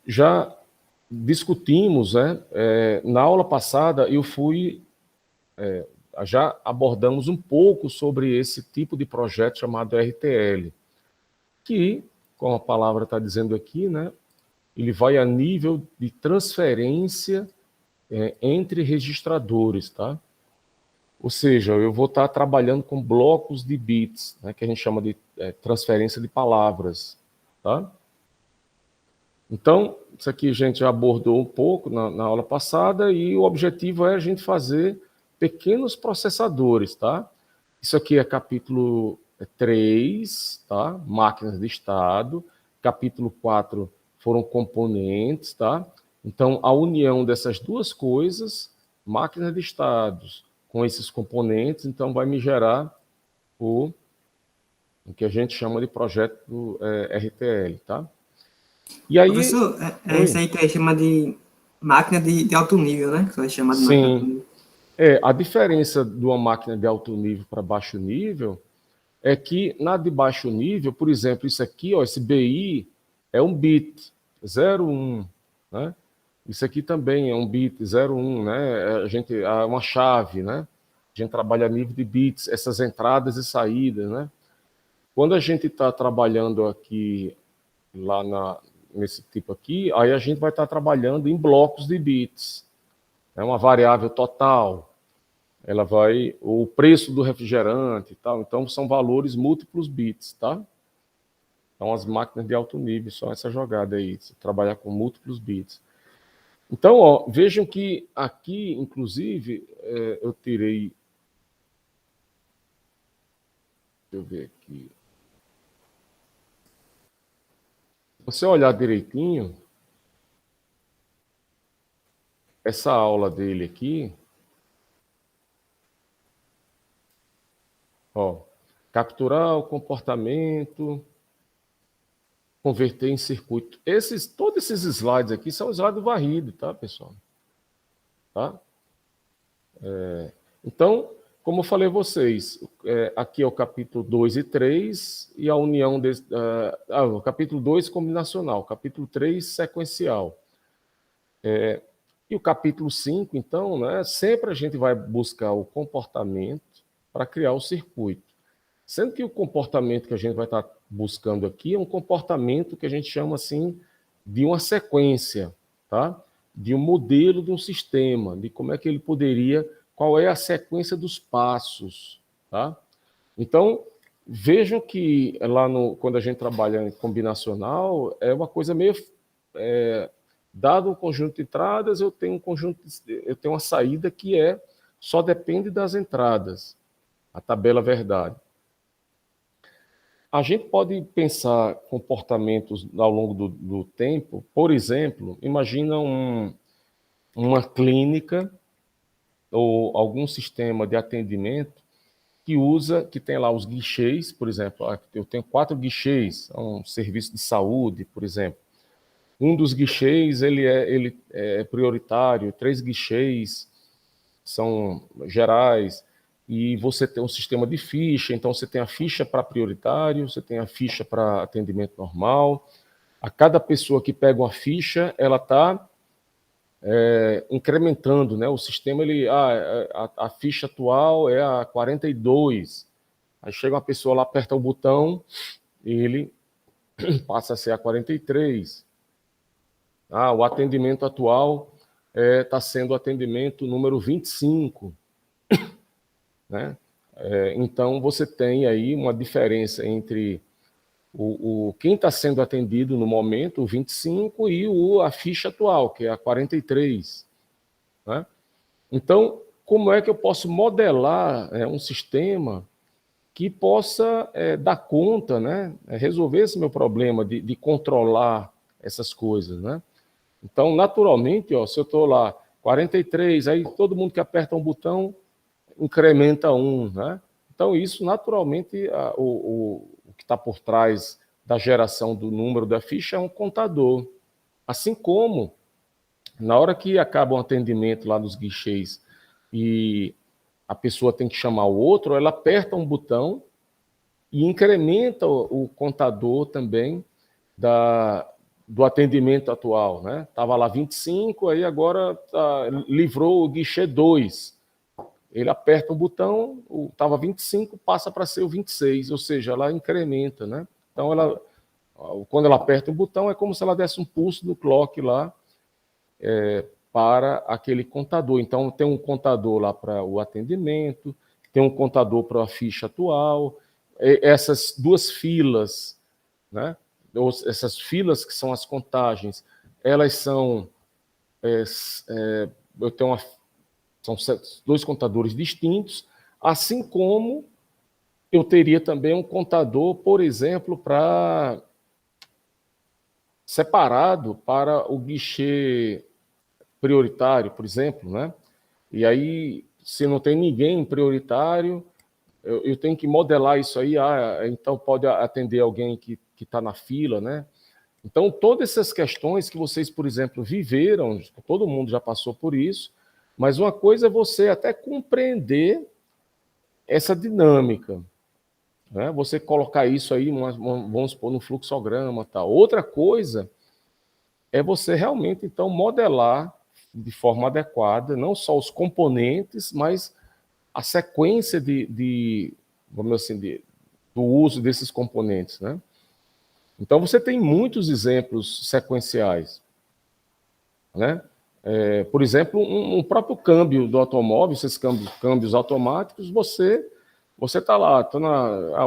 já discutimos, né? Na aula passada já abordamos um pouco sobre esse tipo de projeto chamado RTL, que, como a palavra está dizendo aqui, né? Ele vai a nível de transferência entre registradores, tá? Ou seja, eu vou estar trabalhando com blocos de bits, né, que a gente chama de transferência de palavras, tá? Então, isso aqui a gente já abordou um pouco na aula passada e o objetivo é a gente fazer pequenos processadores, tá? Isso aqui é capítulo 3, tá? Máquinas de estado. Capítulo 4 foram componentes, tá? Então, a união dessas duas coisas, máquinas de estados com esses componentes, então vai me gerar o que a gente chama de projeto RTL, tá? E aí, Professor, isso oi, aí que a gente chama de máquina de alto nível, né? Que vai chamar de máquina de alto sim, nível. a diferença de uma máquina de alto nível para baixo nível é que na de baixo nível, por exemplo, isso aqui, ó, esse BI é um bit, 01, né? Isso aqui também é um bit, 01, né? É uma chave, né? A gente trabalha a nível de bits, essas entradas e saídas, né? Quando a gente está trabalhando aqui, nesse tipo aqui, aí a gente vai estar trabalhando em blocos de bits. É uma variável total, o preço do refrigerante e tal, então são valores múltiplos bits, tá? Então as máquinas de alto nível são essa jogada aí, trabalhar com múltiplos bits. Então, ó, vejam que aqui, inclusive, eu tirei, deixa eu ver aqui, se você olhar direitinho, essa aula dele aqui, ó, capturar o comportamento, converter em circuito. Todos esses slides aqui são slides varridos, tá, pessoal? Tá? Então, como eu falei a vocês, aqui é o capítulo 2 e 3 e a união o capítulo 2 combinacional, capítulo 3 sequencial. E o capítulo 5, então, né, sempre a gente vai buscar o comportamento para criar o circuito. Sendo que o comportamento que a gente vai estar buscando aqui é um comportamento que a gente chama assim de uma sequência, tá? De um modelo de um sistema, de como é que ele poderia, qual é a sequência dos passos, tá? Então, vejam que quando a gente trabalha em combinacional, é uma coisa meio dado um conjunto de entradas, eu tenho uma saída que só depende das entradas, a tabela verdade. A gente pode pensar comportamentos ao longo do tempo, por exemplo, imagina uma clínica ou algum sistema de atendimento que tem lá os guichês, por exemplo, eu tenho 4 guichês, um serviço de saúde, por exemplo. Um dos guichês ele é prioritário, 3 guichês são gerais, e você tem um sistema de ficha, então você tem a ficha para prioritário, você tem a ficha para atendimento normal. A cada pessoa que pega uma ficha, ela está incrementando, né? O sistema, a ficha atual é a 42. Aí chega uma pessoa lá, aperta o botão, e ele passa a ser a 43. O atendimento atual está sendo o atendimento número 25. Né? Então, você tem aí uma diferença entre quem está sendo atendido no momento, o 25, e a ficha atual, que é a 43. Né? Então, como é que eu posso modelar um sistema que possa dar conta, né? Resolver esse meu problema de controlar essas coisas? Né? Então, naturalmente, ó, se eu estou lá 43, aí todo mundo que aperta um botão incrementa 1, né? Então, isso, naturalmente, o que está por trás da geração do número da ficha é um contador. Assim como, na hora que acaba um atendimento lá nos guichês e a pessoa tem que chamar o outro, ela aperta um botão e incrementa o contador também do atendimento atual, né? Estava lá 25, aí agora livrou o guichê 2. Ele aperta o botão, estava 25, passa para ser o 26, ou seja, ela incrementa, né? Então, quando ela aperta o botão, é como se ela desse um pulso do clock lá para aquele contador. Então, tem um contador lá para o atendimento, tem um contador para a ficha atual, essas duas filas, né? Essas filas que são as contagens, elas são... eu tenho são dois contadores distintos, assim como eu teria também um contador, por exemplo, separado para o guichê prioritário, por exemplo, né? E aí, se não tem ninguém prioritário, eu tenho que modelar isso aí, então pode atender alguém que está na fila, né? Então, todas essas questões que vocês, por exemplo, viveram, todo mundo já passou por isso, mas uma coisa é você até compreender essa dinâmica, né? Você colocar isso aí, vamos supor, no fluxograma, tal. Outra coisa é você realmente, então, modelar de forma adequada, não só os componentes, mas a sequência vamos assim, do uso desses componentes, né? Então, você tem muitos exemplos sequenciais, né? Por exemplo, um próprio câmbio do automóvel, esses câmbios automáticos, você está lá,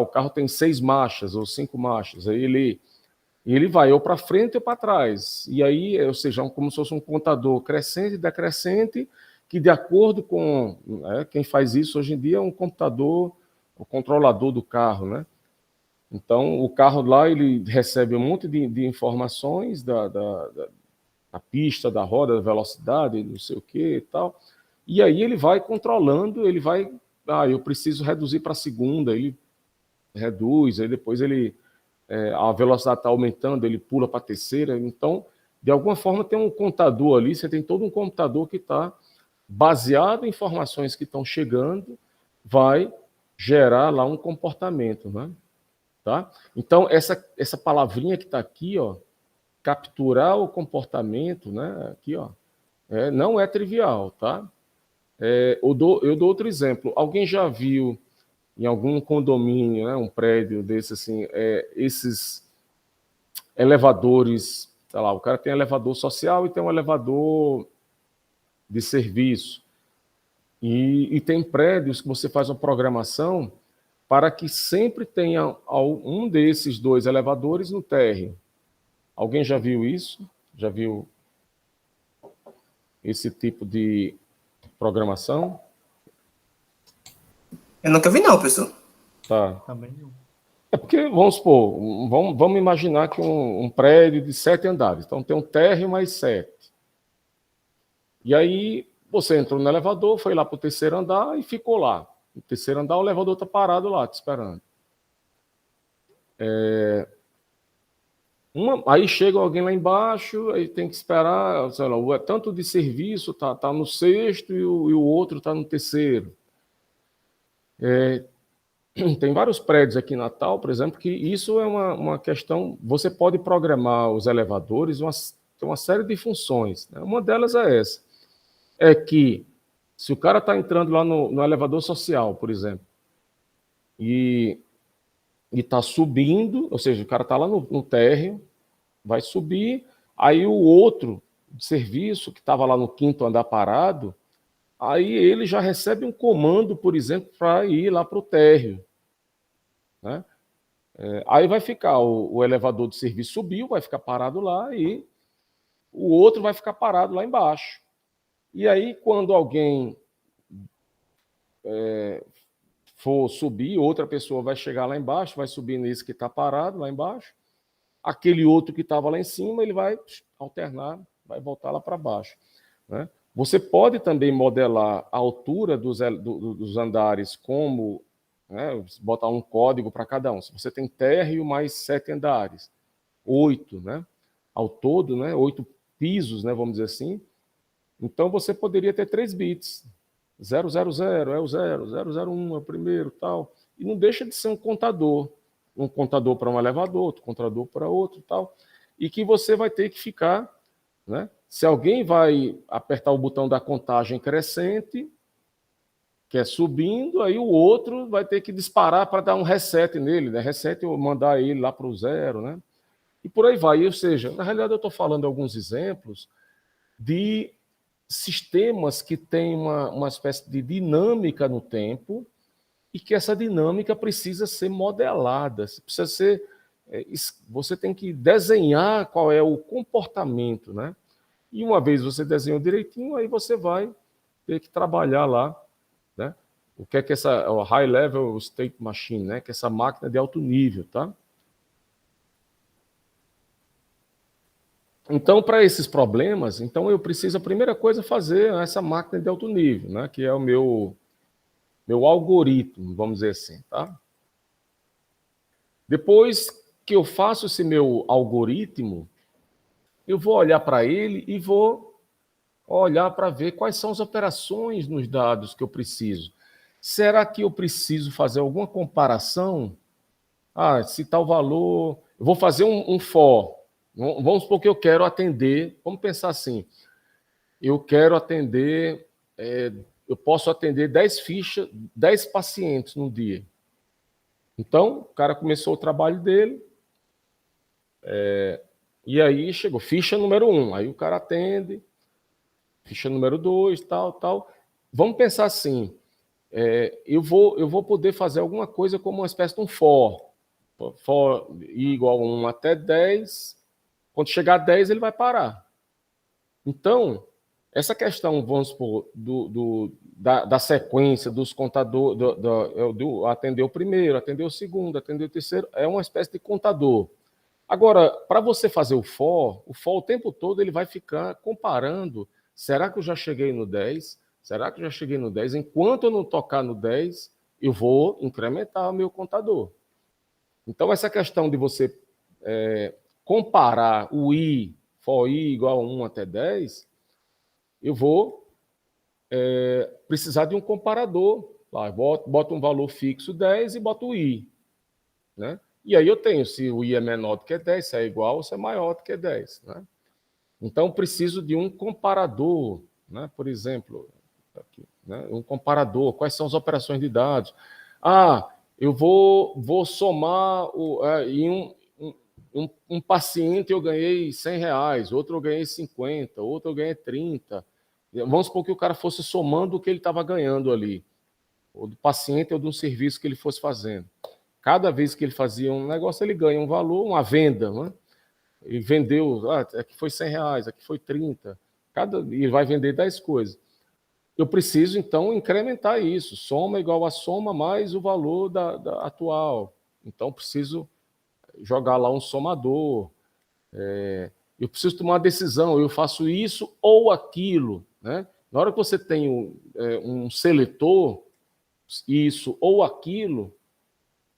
o carro tem 6 marchas ou 5 marchas, aí ele vai ou para frente ou para trás. E aí, ou seja, como se fosse um contador crescente e decrescente, que de acordo com... quem faz isso hoje em dia é um computador, o controlador do carro, né? Então, o carro lá, ele recebe um monte de informações da pista, da roda, da velocidade, não sei o que e tal. E aí ele vai controlando, ele vai... eu preciso reduzir para a segunda, ele reduz, aí depois a velocidade está aumentando, ele pula para a terceira. Então, de alguma forma, tem um contador ali, você tem todo um computador que está baseado em informações que estão chegando, vai gerar lá um comportamento, né? Tá? Então, essa palavrinha que está aqui, ó, capturar o comportamento, né? Aqui, ó, não é trivial, tá? Eu dou outro exemplo. Alguém já viu em algum condomínio, né, um prédio desse assim, esses elevadores, sei lá, o cara tem elevador social e tem um elevador de serviço. E tem prédios que você faz uma programação para que sempre tenha um desses dois elevadores no térreo. Alguém já viu isso? Já viu esse tipo de programação? Eu nunca vi não, pessoal. Tá. Também não. É porque, vamos supor, vamos imaginar que um prédio de 7 andares, então tem um térreo mais 7. E aí você entrou no elevador, foi lá para o terceiro andar e ficou lá. No terceiro andar o elevador está parado lá, te esperando. Aí chega alguém lá embaixo, aí tem que esperar, sei lá, tanto de serviço tá no sexto e o outro está no terceiro. Tem vários prédios aqui em Natal, por exemplo, que isso é uma questão... Você pode programar os elevadores, tem uma série de funções, né? Uma delas é essa. É que, se o cara está entrando lá no elevador social, por exemplo, e está subindo, ou seja, o cara está lá no térreo, vai subir, aí o outro de serviço, que estava lá no 5º andar parado, aí ele já recebe um comando, por exemplo, para ir lá para o térreo, né? Aí vai ficar, o elevador de serviço subiu, vai ficar parado lá, e o outro vai ficar parado lá embaixo. E aí, quando alguém for subir, outra pessoa vai chegar lá embaixo, vai subir nesse que está parado lá embaixo, aquele outro que estava lá em cima, ele vai alternar, vai voltar lá para baixo, né? Você pode também modelar a altura dos andares como, né, botar um código para cada um. Se você tem térreo mais 7 andares, 8, né? Ao todo, né, 8 pisos, né, vamos dizer assim. Então você poderia ter 3 bits. 000 é o 0, 001 é o primeiro, tal. E não deixa de ser um contador para um elevador, outro contador para outro, tal. e que você vai ter que ficar, né? Se alguém vai apertar o botão da contagem crescente, que é subindo, aí o outro vai ter que disparar para dar um reset nele, né? Reset ou mandar ele lá para o zero, né? E por aí vai. Ou seja, na realidade eu estou falando alguns exemplos de sistemas que têm uma espécie de dinâmica no tempo e que essa dinâmica precisa ser modelada, precisa ser, você tem que desenhar qual é o comportamento, né? E uma vez você desenhou direitinho, aí você vai ter que trabalhar lá, né? O que é essa High Level State Machine, né? Que é essa máquina de alto nível, tá? Então, para esses problemas, então eu preciso, a primeira coisa, fazer essa máquina de alto nível, né? Que é o meu algoritmo, vamos dizer assim, tá? Depois que eu faço esse meu algoritmo, eu vou olhar para ele e vou olhar para ver quais são as operações nos dados que eu preciso. Será que eu preciso fazer alguma comparação? Ah, se tal valor... Eu vou fazer um for. Vamos supor que eu quero atender... Vamos pensar assim. Eu quero atender... eu posso atender 10 fichas, 10 pacientes no dia. Então, o cara começou o trabalho dele, e aí chegou ficha número 1, aí o cara atende, ficha número 2, tal. Vamos pensar assim, eu vou poder fazer alguma coisa como uma espécie de um for igual a 1 até 10, quando chegar a 10 ele vai parar. Então, essa questão, vamos supor, da sequência dos contadores, do atender o primeiro, atender o segundo, atender o terceiro, é uma espécie de contador. Agora, para você fazer o for o tempo todo ele vai ficar comparando, será que eu já cheguei no 10? Será que eu já cheguei no 10? Enquanto eu não tocar no 10, eu vou incrementar o meu contador. Então, essa questão de você comparar o i, for i igual a 1 até 10, eu vou precisar de um comparador. Lá, boto um valor fixo 10 e boto o i, né? E aí eu tenho se o i é menor do que 10, se é igual ou se é maior do que 10. Né? Então, preciso de um comparador, né? Por exemplo, aqui, né? Um comparador, quais são as operações de dados. Ah, eu vou somar em um paciente eu ganhei R$100, outro eu ganhei 50, outro eu ganhei 30. Vamos supor que o cara fosse somando o que ele estava ganhando ali, ou do paciente ou de um serviço que ele fosse fazendo. Cada vez que ele fazia um negócio, ele ganha um valor, uma venda, né? Ele vendeu, aqui foi R$100, aqui foi 30, e vai vender 10 coisas. Eu preciso, então, incrementar isso. Soma igual a soma mais o valor da atual. Então, preciso jogar lá um somador. Eu preciso tomar uma decisão, eu faço isso ou aquilo. Né? Na hora que você tem um seletor, isso ou aquilo,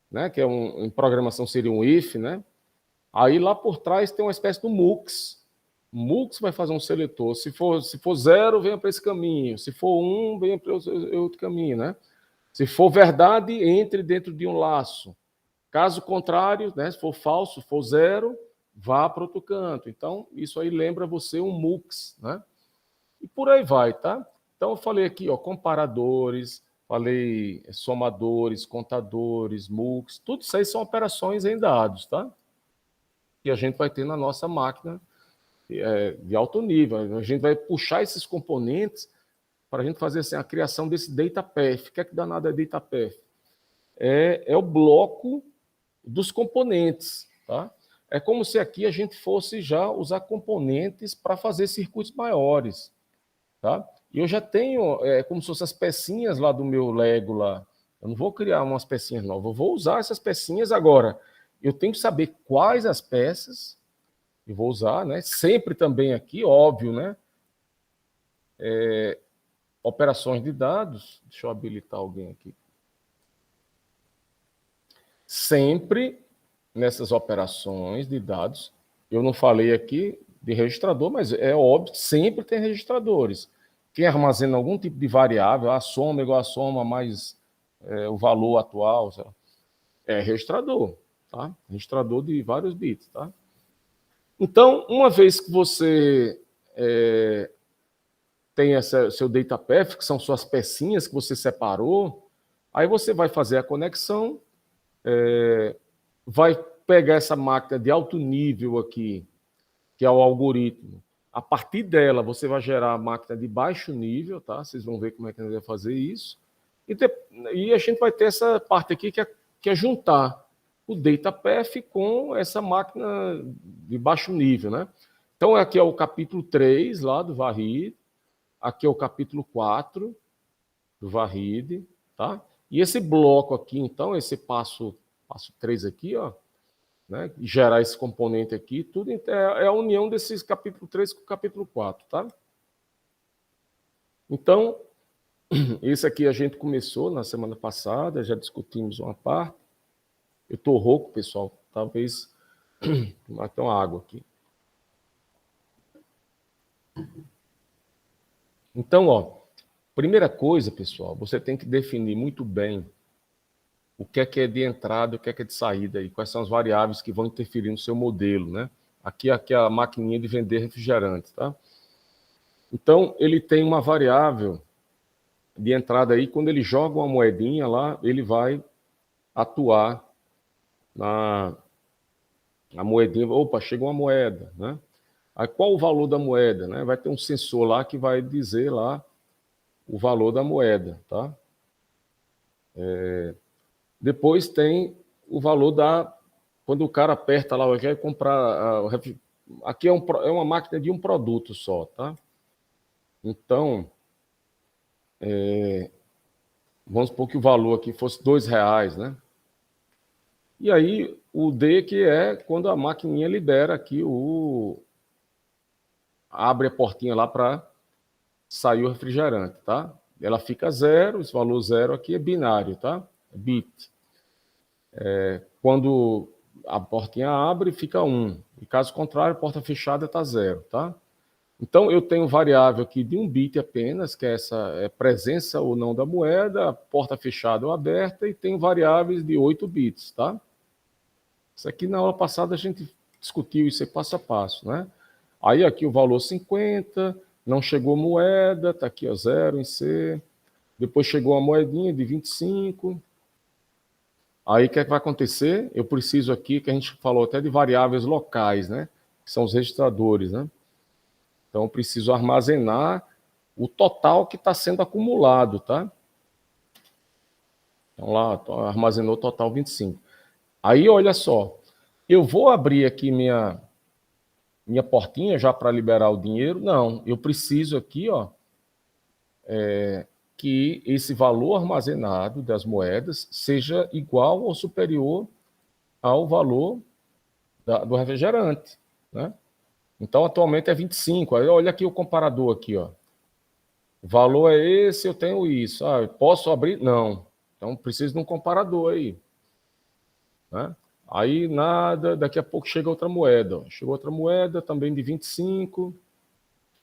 né, que em programação seria um if, né? Aí lá por trás tem uma espécie de mux. O mux vai fazer um seletor. Se for 0, venha para esse caminho. Se for 1, venha para outro caminho, né? Se for verdade, entre dentro de um laço. Caso contrário, né, se for falso, se for 0, vá para outro canto. Então, isso aí lembra você um mux, né? E por aí vai, tá? Então, eu falei aqui, ó, comparadores, falei somadores, contadores, mux, tudo isso aí são operações em dados, tá? Que a gente vai ter na nossa máquina de alto nível. A gente vai puxar esses componentes para a gente fazer assim, a criação desse data path. O que é que danado é data path? É o bloco dos componentes, tá? É como se aqui a gente fosse já usar componentes para fazer circuitos maiores, tá? E eu já tenho, como se fossem as pecinhas lá do meu Lego lá. Eu não vou criar umas pecinhas novas, eu vou usar essas pecinhas agora. Eu tenho que saber quais as peças eu vou usar, né? Sempre também aqui, óbvio, né? Operações de dados. Deixa eu habilitar alguém aqui. Sempre nessas operações de dados, eu não falei aqui de registrador, mas é óbvio, sempre tem registradores. Quem armazena algum tipo de variável, a soma igual a soma mais o valor atual, é registrador, tá? Registrador de vários bits, tá? Então, uma vez que você tem seu data path, que são suas pecinhas que você separou, aí você vai fazer a conexão, vai pegar essa máquina de alto nível aqui, que é o algoritmo. A partir dela, você vai gerar a máquina de baixo nível, tá? Vocês vão ver como é que a gente vai fazer isso. E a gente vai ter essa parte aqui que é juntar o data path com essa máquina de baixo nível, né? Então, aqui é o capítulo 3 lá do Varrid, aqui é o capítulo 4 do Varrid, tá? E esse bloco aqui, então, esse passo 3 aqui, ó, né? Gerar esse componente aqui, tudo é a união desses capítulo 3 com o capítulo 4, tá? Então, esse aqui a gente começou na semana passada, já discutimos uma parte. Eu estou rouco, pessoal, talvez vai ter uma água aqui. Então, ó, primeira coisa, pessoal, você tem que definir muito bem o que é de entrada, o que é de saída, e quais são as variáveis que vão interferir no seu modelo, né? Aqui é a maquininha de vender refrigerante, tá? Então, ele tem uma variável de entrada aí, quando ele joga uma moedinha lá, ele vai atuar na moedinha. Opa, chegou uma moeda, né? Aí qual o valor da moeda, né? Vai ter um sensor lá que vai dizer lá o valor da moeda, tá? Depois tem o valor quando o cara aperta lá, quer comprar. Aqui é uma máquina de um produto só, tá? Então, vamos supor que o valor aqui fosse R$2, né? E aí, o D, que é quando a maquininha libera aqui abre a portinha lá para sair o refrigerante, tá? Ela fica 0, esse valor 0 aqui é binário, tá? É bit. Quando a portinha abre, fica 1. E caso contrário, a porta fechada está 0, tá? Então, eu tenho variável aqui de 1 bit apenas, que é essa presença ou não da moeda, porta fechada ou aberta, e tenho variáveis de 8 bits, tá? Isso aqui, na aula passada, a gente discutiu isso aí passo a passo, né? Aí, aqui o valor 50, não chegou moeda, está aqui, ó, 0 em C. Depois chegou a moedinha de 25. Aí, o que é que vai acontecer? Eu preciso aqui, que a gente falou até de variáveis locais, né? Que são os registradores, né? Então, eu preciso armazenar o total que está sendo acumulado, tá? Então, lá, armazenou o total 25. Aí, olha só, eu vou abrir aqui minha portinha já para liberar o dinheiro? Não, eu preciso aqui, ó, que esse valor armazenado das moedas seja igual ou superior ao valor do refrigerante, né? Então, atualmente é 25. Aí, olha aqui o comparador aqui, ó. O valor é esse, eu tenho isso. Ah, eu posso abrir? Não. Então, preciso de um comparador aí, né? Aí, nada, daqui a pouco chega outra moeda. Chegou outra moeda também de 25.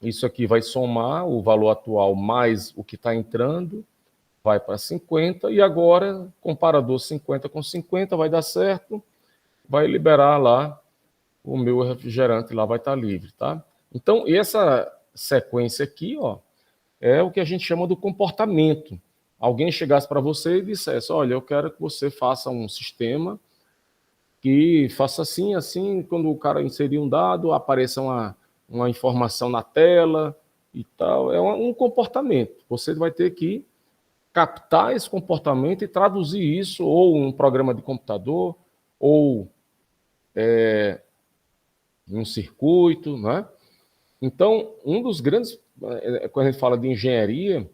Isso aqui vai somar o valor atual mais o que está entrando, vai para 50, e agora, comparador 50 com 50, vai dar certo, vai liberar lá o meu refrigerante, lá vai estar livre, tá? Então, essa sequência aqui, ó, é o que a gente chama do comportamento. Alguém chegasse para você e dissesse, olha, eu quero que você faça um sistema que faça assim, assim, quando o cara inserir um dado, apareça uma informação na tela e tal. É um comportamento. Você vai ter que captar esse comportamento e traduzir isso, ou um programa de computador, ou um circuito, né? Então, um dos grandes, quando a gente fala de engenharia,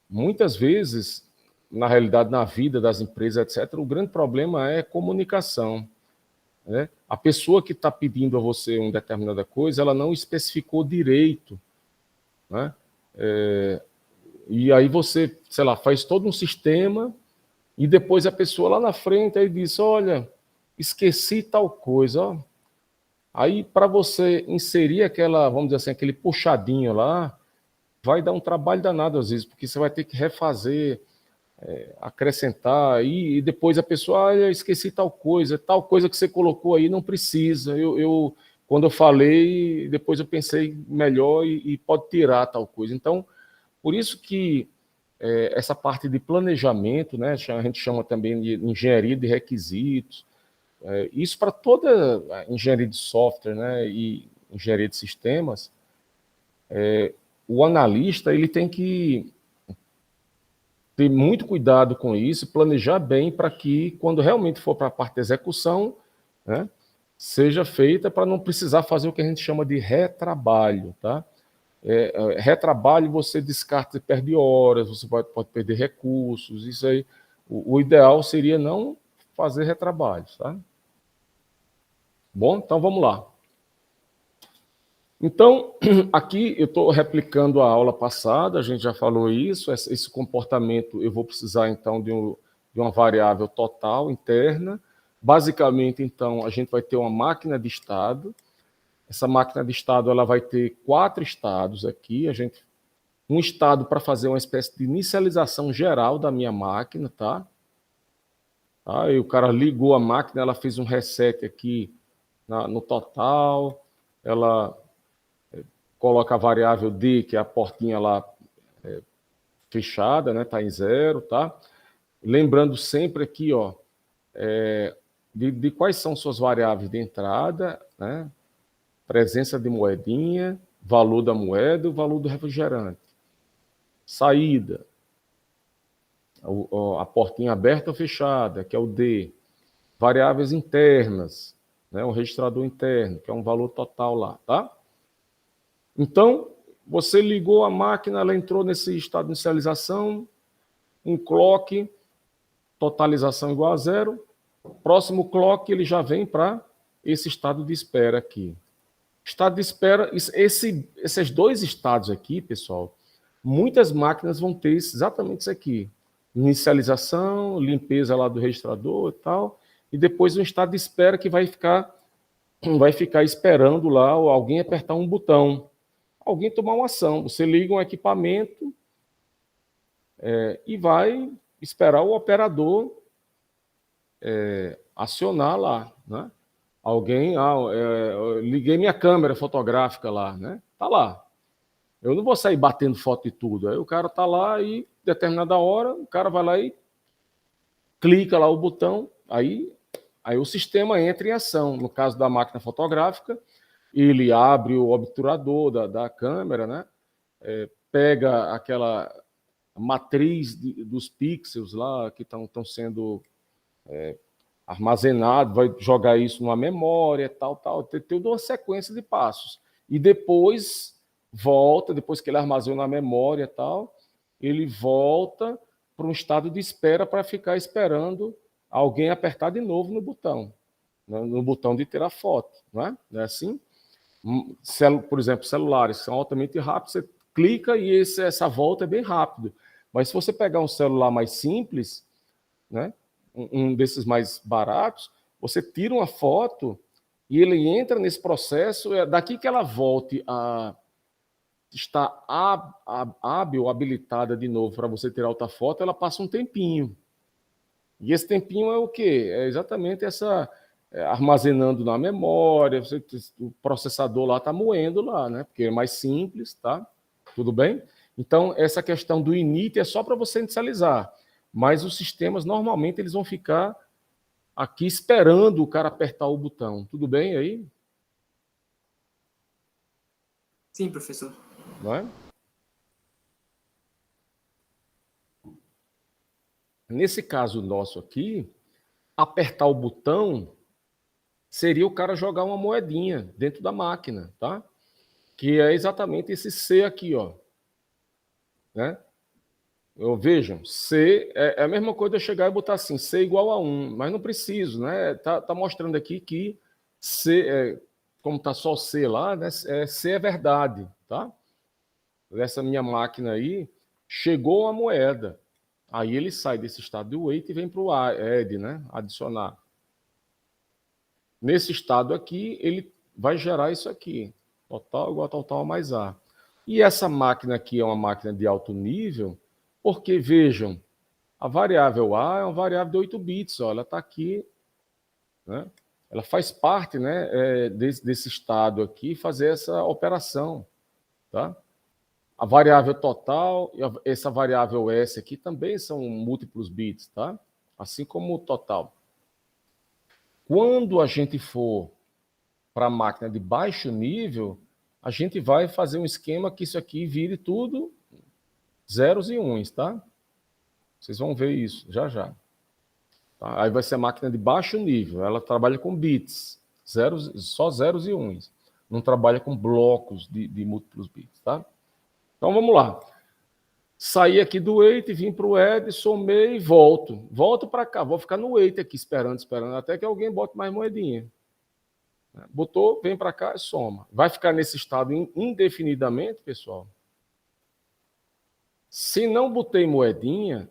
muitas vezes, na realidade, na vida das empresas, etc., o grande problema é comunicação, né? A pessoa que está pedindo a você uma determinada coisa, ela não especificou direito, né? E aí você, sei lá, faz todo um sistema e depois a pessoa lá na frente aí diz, olha, esqueci tal coisa, ó. Aí para você inserir aquela, vamos dizer assim, aquele puxadinho lá, vai dar um trabalho danado às vezes, porque você vai ter que refazer, acrescentar, e depois a pessoa, ah, eu esqueci tal coisa que você colocou aí não precisa, eu quando eu falei, depois eu pensei melhor e pode tirar tal coisa. Então, por isso que essa parte de planejamento, né, a gente chama também de engenharia de requisitos, isso para toda a engenharia de software, né, e engenharia de sistemas, o analista ele tem que ter muito cuidado com isso, planejar bem para que, quando realmente for para a parte de execução, né, seja feita para não precisar fazer o que a gente chama de retrabalho, tá? Retrabalho você descarta e perde horas, você pode perder recursos, isso aí. O ideal seria não fazer retrabalhos, tá? Bom, então vamos lá. Então, aqui eu estou replicando a aula passada, a gente já falou isso, esse comportamento eu vou precisar então de uma variável total interna. Basicamente, então, a gente vai ter uma máquina de estado. Essa máquina de estado ela vai ter 4 estados aqui. Um estado para fazer uma espécie de inicialização geral da minha máquina, tá? Aí o cara ligou a máquina, ela fez um reset aqui no total, ela coloca a variável D, que é a portinha lá fechada, né? Tá em 0, tá? Lembrando sempre aqui, ó, de quais são suas variáveis de entrada, né? Presença de moedinha, valor da moeda e o valor do refrigerante. Saída, a portinha aberta ou fechada, que é o D. Variáveis internas, né? O registrador interno, que é um valor total lá, tá? Então, você ligou a máquina, ela entrou nesse estado de inicialização, um clock, totalização igual a 0. Próximo clock, ele já vem para esse estado de espera aqui. Estado de espera, esses 2 estados aqui, pessoal, muitas máquinas vão ter exatamente isso aqui. Inicialização, limpeza lá do registrador e tal, e depois um estado de espera que vai ficar esperando lá alguém apertar um botão, alguém tomar uma ação. Você liga um equipamento e vai esperar o operador acionar lá, né? Alguém, eu liguei minha câmera fotográfica lá, né? Tá lá. Eu não vou sair batendo foto e tudo. Aí o cara tá lá e, determinada hora, o cara vai lá e clica lá o botão, aí o sistema entra em ação. No caso da máquina fotográfica, ele abre o obturador da câmera, né? Pega aquela matriz dos pixels lá que estão sendo armazenado, vai jogar isso numa memória, tal. Tem toda uma sequência de passos. E depois volta, depois que ele armazena na memória, tal, ele volta para um estado de espera para ficar esperando alguém apertar de novo no botão de tirar foto, não é? Não é assim? Por exemplo, celulares são altamente rápidos, você clica e essa volta é bem rápido. Mas se você pegar um celular mais simples, né, um desses mais baratos, você tira uma foto e ele entra nesse processo, daqui que ela volte a estar hábil, habilitada de novo para você tirar outra foto, ela passa um tempinho. E esse tempinho é o quê? É exatamente essa armazenando na memória, o processador lá está moendo lá, né? Porque é mais simples, tá? Tudo bem? Então, essa questão do init é só para você inicializar. Mas os sistemas, normalmente, eles vão ficar aqui esperando o cara apertar o botão. Tudo bem aí? Sim, professor. Não é? Nesse caso nosso aqui, apertar o botão seria o cara jogar uma moedinha dentro da máquina, tá? Que é exatamente esse C aqui, ó. Né? Vejam, C é a mesma coisa de eu chegar e botar assim, C igual a 1, mas não preciso, né? Tá mostrando aqui que C, como tá só C lá, né? C é verdade, tá? Essa minha máquina aí, chegou a moeda. Aí ele sai desse estado de wait e vem para o add, né? Adicionar. Nesse estado aqui, ele vai gerar isso aqui. Total igual a total mais A. E essa máquina aqui é uma máquina de alto nível, porque, vejam, a variável A é uma variável de 8 bits, ó, ela está aqui, né? ela faz parte, né, desse estado aqui, fazer essa operação, tá? A variável total e essa variável S aqui também são múltiplos bits, tá? Assim como o total. Quando a gente for para a máquina de baixo nível, a gente vai fazer um esquema que isso aqui vire tudo zeros e uns, tá? Vocês vão ver isso já já. Tá? Aí vai ser a máquina de baixo nível, ela trabalha com bits, só zeros e uns. Não trabalha com blocos de múltiplos bits, tá? Então vamos lá. Saí aqui do wait, vim para o add, somei e volto. Volto para cá, vou ficar no wait aqui esperando, até que alguém bote mais moedinha. Botou, vem para cá e soma. Vai ficar nesse estado indefinidamente, pessoal? Se não botei moedinha,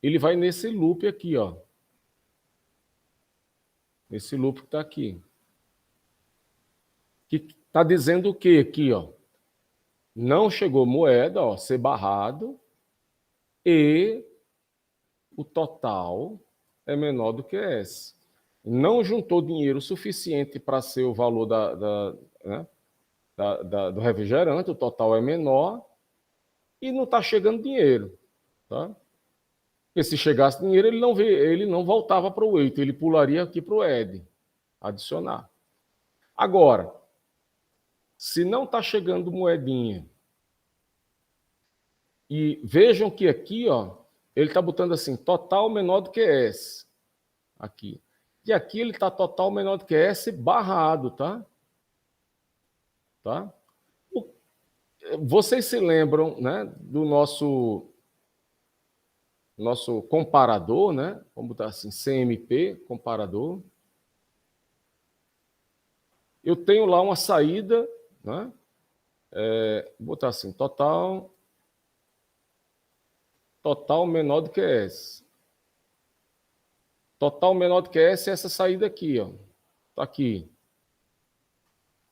ele vai nesse loop aqui, ó. Esse loop que está aqui. Que está dizendo o quê aqui, ó? Não chegou moeda, ó, ser barrado, e o total é menor do que S. Não juntou dinheiro suficiente para ser o valor né, do refrigerante, o total é menor, e não está chegando dinheiro. Tá? Porque se chegasse dinheiro, ele não voltava para o wait, ele pularia aqui para o add, adicionar. Agora, se não está chegando moedinha, e vejam que aqui, ó, ele está botando assim, total menor do que S. Aqui. E aqui ele está total menor do que S barrado, tá? Tá? Vocês se lembram, né, do nosso comparador, né? Vamos botar assim, CMP, comparador. Eu tenho lá uma saída, né? Vou botar assim, total menor do que S. Total menor do que S é essa saída aqui, ó. Tá aqui.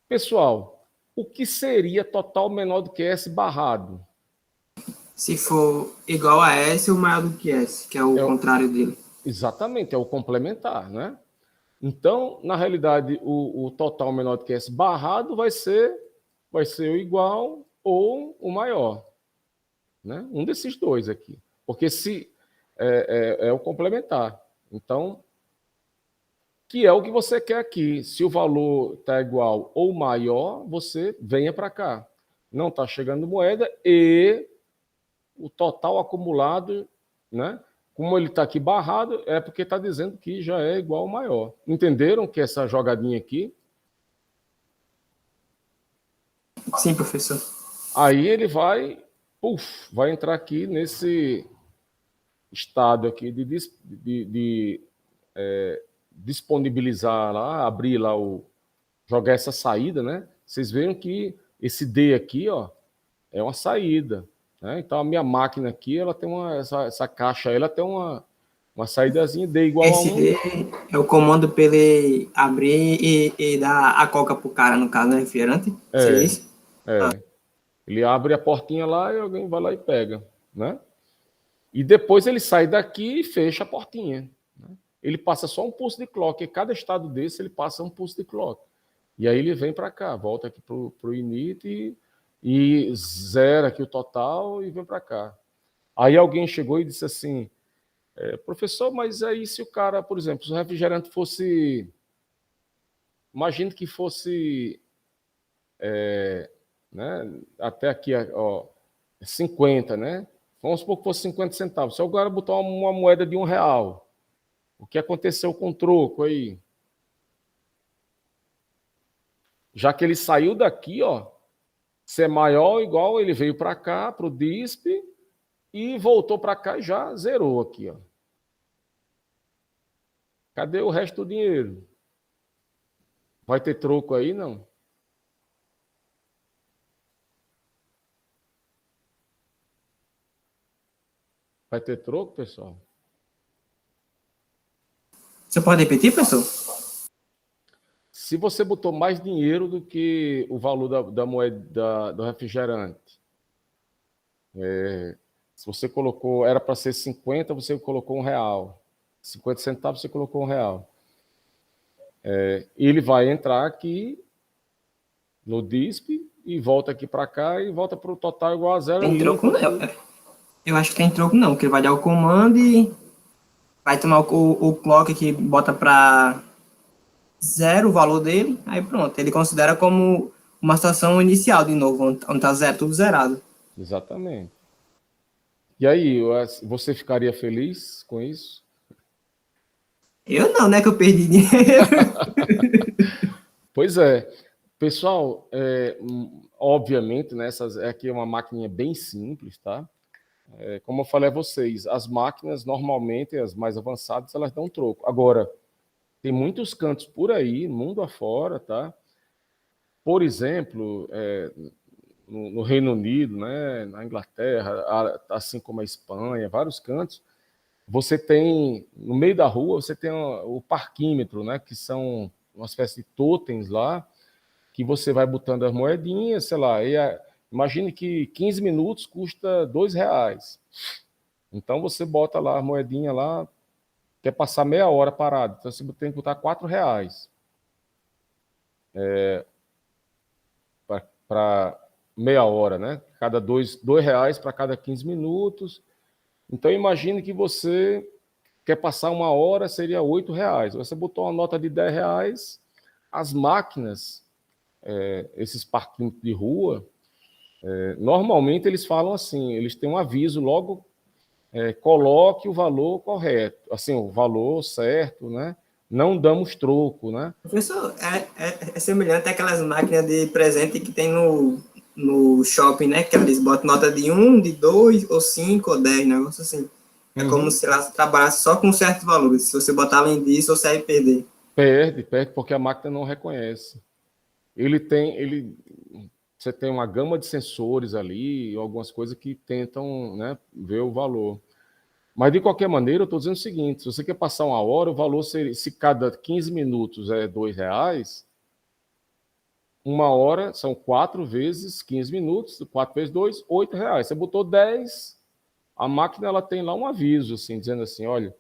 Pessoal, o que seria total menor do que S barrado? Se for igual a S ou maior do que S, que é o contrário dele. Exatamente, é o complementar, né? Então, na realidade, o total menor do que S barrado vai ser o igual ou o maior. Né? Um desses dois aqui. Porque se é o complementar. Então, que é o que você quer aqui. Se o valor está igual ou maior, você venha para cá. Não está chegando moeda e o total acumulado, né? Como ele está aqui barrado, é porque está dizendo que já é igual ou maior. Entenderam que essa jogadinha aqui? Sim, professor. Aí ele vai entrar aqui nesse estado aqui de disponibilizar lá, abrir lá jogar essa saída, né? Vocês veem que esse D aqui, ó, é uma saída, né? Então a minha máquina aqui, ela tem essa caixa, ela tem uma saídazinha D igual a 1. SD é o comando para ele abrir e dar a coca pro cara, no caso, né? Refrigerante? Seria isso? Ele abre a portinha lá e alguém vai lá e pega, né? E depois ele sai daqui e fecha a portinha. Né? Ele passa só um pulso de clock. E cada estado desse ele passa um pulso de clock. E aí ele vem para cá, volta aqui para o init e zera aqui o total e vem para cá. Aí alguém chegou e disse assim, professor, mas aí se o cara, por exemplo, se o refrigerante fosse... Imagine que fosse... né, até aqui, ó, 50, né? Vamos supor que fosse 50 centavos. Se agora botar uma moeda de R$1, o que aconteceu com o troco aí? Já que ele saiu daqui, ó, ser maior ou igual, ele veio para cá, para o DISP, e voltou para cá e já zerou aqui, ó. Cadê o resto do dinheiro? Vai ter troco aí, não? Vai ter troco, pessoal? Você pode repetir, professor? Se você botou mais dinheiro do que o valor da moeda do refrigerante, se você colocou, era para ser 50, você colocou R$1. 50 centavos, você colocou R$1. Ele vai entrar aqui no DISP e volta aqui para cá e volta para o total igual a zero. Tem troco não. Eu acho que tem troco não, porque ele vai dar o comando e vai tomar o clock que bota para zero o valor dele, aí pronto. Ele considera como uma situação inicial de novo, onde tá zero, tudo zerado. Exatamente. E aí, você ficaria feliz com isso? Eu não, né, que eu perdi dinheiro. Pois é. Pessoal, obviamente, né, aqui é uma máquina bem simples, tá? Como eu falei a vocês, as máquinas, normalmente, as mais avançadas, elas dão troco. Agora, tem muitos cantos por aí, mundo afora, tá? Por exemplo, no Reino Unido, né, na Inglaterra, assim como a Espanha, vários cantos, você tem, no meio da rua, você tem o parquímetro, né, que são uma espécie de totens lá, que você vai botando as moedinhas, sei lá, imagine que 15 minutos custa R$2. Então você bota lá a moedinha lá, quer passar meia hora parado, então você tem que botar R$4 para meia hora, né? Cada R$2 para cada 15 minutos. Então imagine que você quer passar uma hora, seria R$8. Você botou uma nota de R$10, as máquinas, esses parquinhos de rua, normalmente eles falam assim, eles têm um aviso logo, coloque o valor correto, assim, o valor certo, né? Não damos troco, né? Professor, é semelhante àquelas máquinas de presente que tem no shopping, né? Que eles botam nota de 1, de 2, ou 5, ou 10, negócio assim. É como se ela trabalhasse só com certos valores. Se você botar além disso, você vai perder. Perde, porque a máquina não reconhece. Você tem uma gama de sensores ali, algumas coisas que tentam, né, ver o valor. Mas, de qualquer maneira, eu estou dizendo o seguinte, se você quer passar uma hora, o valor seria, se cada 15 minutos é R$2, uma hora são 4 vezes 15 minutos, 4 vezes 2, R$8. Você botou 10, a máquina ela tem lá um aviso, assim, dizendo assim, olha,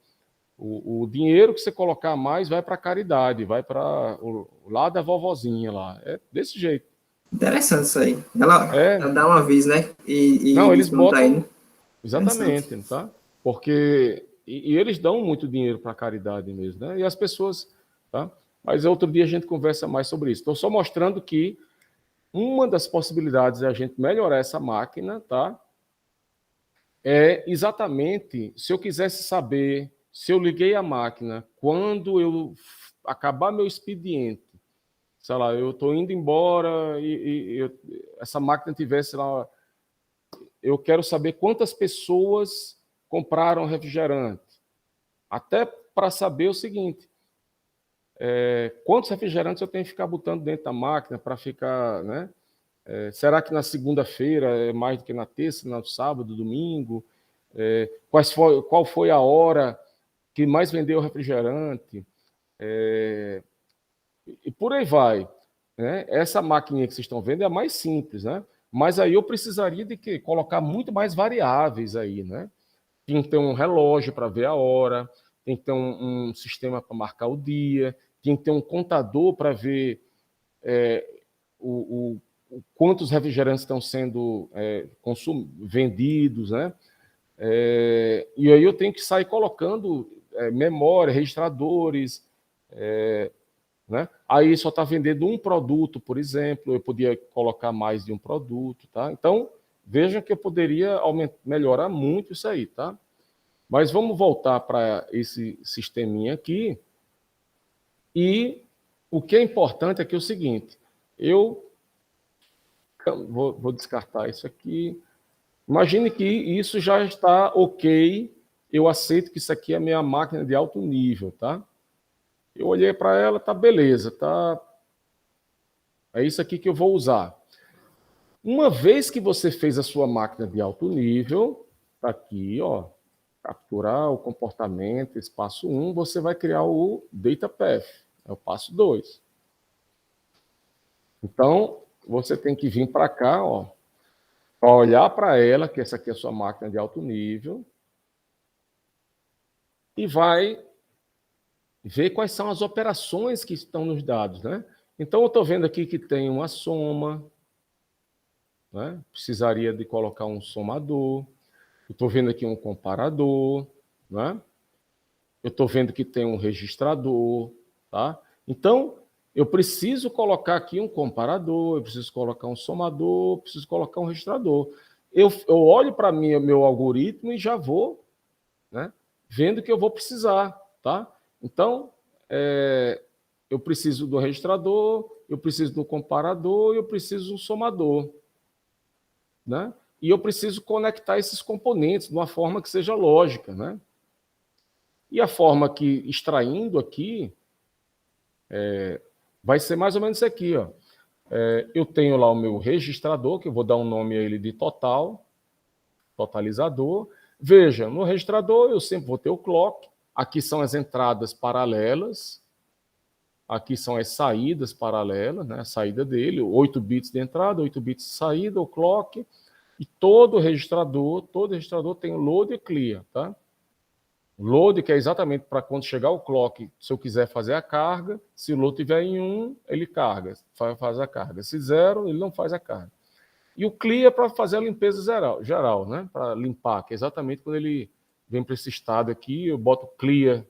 o dinheiro que você colocar a mais vai para a caridade, vai para o lado da vovozinha lá. É desse jeito. Interessante isso aí. Ela dá um aviso, né? E Não, diz eles como tá botam indo. Interessante. exatamente, tá? Porque e eles dão muito dinheiro para a caridade mesmo, né? E as pessoas, tá? Mas outro dia a gente conversa mais sobre isso. Estou só mostrando que uma das possibilidades de a gente melhorar essa máquina, tá? É exatamente se eu quisesse saber se eu liguei a máquina quando eu acabar meu expediente, sei lá, eu estou indo embora e essa máquina tivesse lá, eu quero saber quantas pessoas compraram refrigerante, até para saber o seguinte, quantos refrigerantes eu tenho que ficar botando dentro da máquina para ficar, né? Será que na segunda-feira é mais do que na terça, no sábado, domingo? Qual foi a hora que mais vendeu refrigerante? E por aí vai. Né? Essa maquininha que vocês estão vendo é a mais simples, né? Mas aí eu precisaria de quê? Colocar muito mais variáveis aí, né? Tem que ter um relógio para ver a hora, tem que ter um sistema para marcar o dia, tem que ter um contador para ver o, quantos refrigerantes estão sendo vendidos, né? E aí eu tenho que sair colocando memória, registradores, né? Aí só está vendendo um produto, por exemplo, eu podia colocar mais de um produto, tá? Então, vejam que eu poderia melhorar muito isso aí, tá? Mas vamos voltar para esse sisteminha aqui. E o que é importante é que é o seguinte, eu vou descartar isso aqui. Imagine que isso já está ok, eu aceito que isso aqui é a minha máquina de alto nível, tá? Eu olhei para ela, tá beleza, tá? É isso aqui que eu vou usar. Uma vez que você fez a sua máquina de alto nível, tá aqui, ó, capturar o comportamento, esse passo 1, você vai criar o data path, é o passo 2. Então, você tem que vir para cá, ó, para olhar para ela, que essa aqui é a sua máquina de alto nível, e vai ver quais são as operações que estão nos dados, né? Então, eu estou vendo aqui que tem uma soma, né? Precisaria de colocar um somador. Eu estou vendo aqui um comparador, né? Eu estou vendo que tem um registrador, tá? Então, eu preciso colocar aqui um comparador, eu preciso colocar um somador, eu preciso colocar um registrador. Eu olho para meu algoritmo e já vou, né, vendo que eu vou precisar, tá? Então, eu preciso do registrador, eu preciso do comparador, eu preciso do somador, né? E eu preciso conectar esses componentes de uma forma que seja lógica, né? E a forma que, extraindo aqui, vai ser mais ou menos isso aqui, ó. Eu tenho lá o meu registrador, que eu vou dar um nome a ele de total, totalizador. Veja, no registrador eu sempre vou ter o clock, aqui são as entradas paralelas, aqui são as saídas paralelas, né? A saída dele, 8 bits de entrada, 8 bits de saída, o clock, e todo registrador tem o load e clear, tá? O load, que é exatamente para quando chegar o clock, se eu quiser fazer a carga, se o load estiver em 1, ele carga, faz a carga. Se 0, ele não faz a carga. E o clear é para fazer a limpeza geral, né? Para limpar, que é exatamente quando ele vem para esse estado aqui, eu boto clear,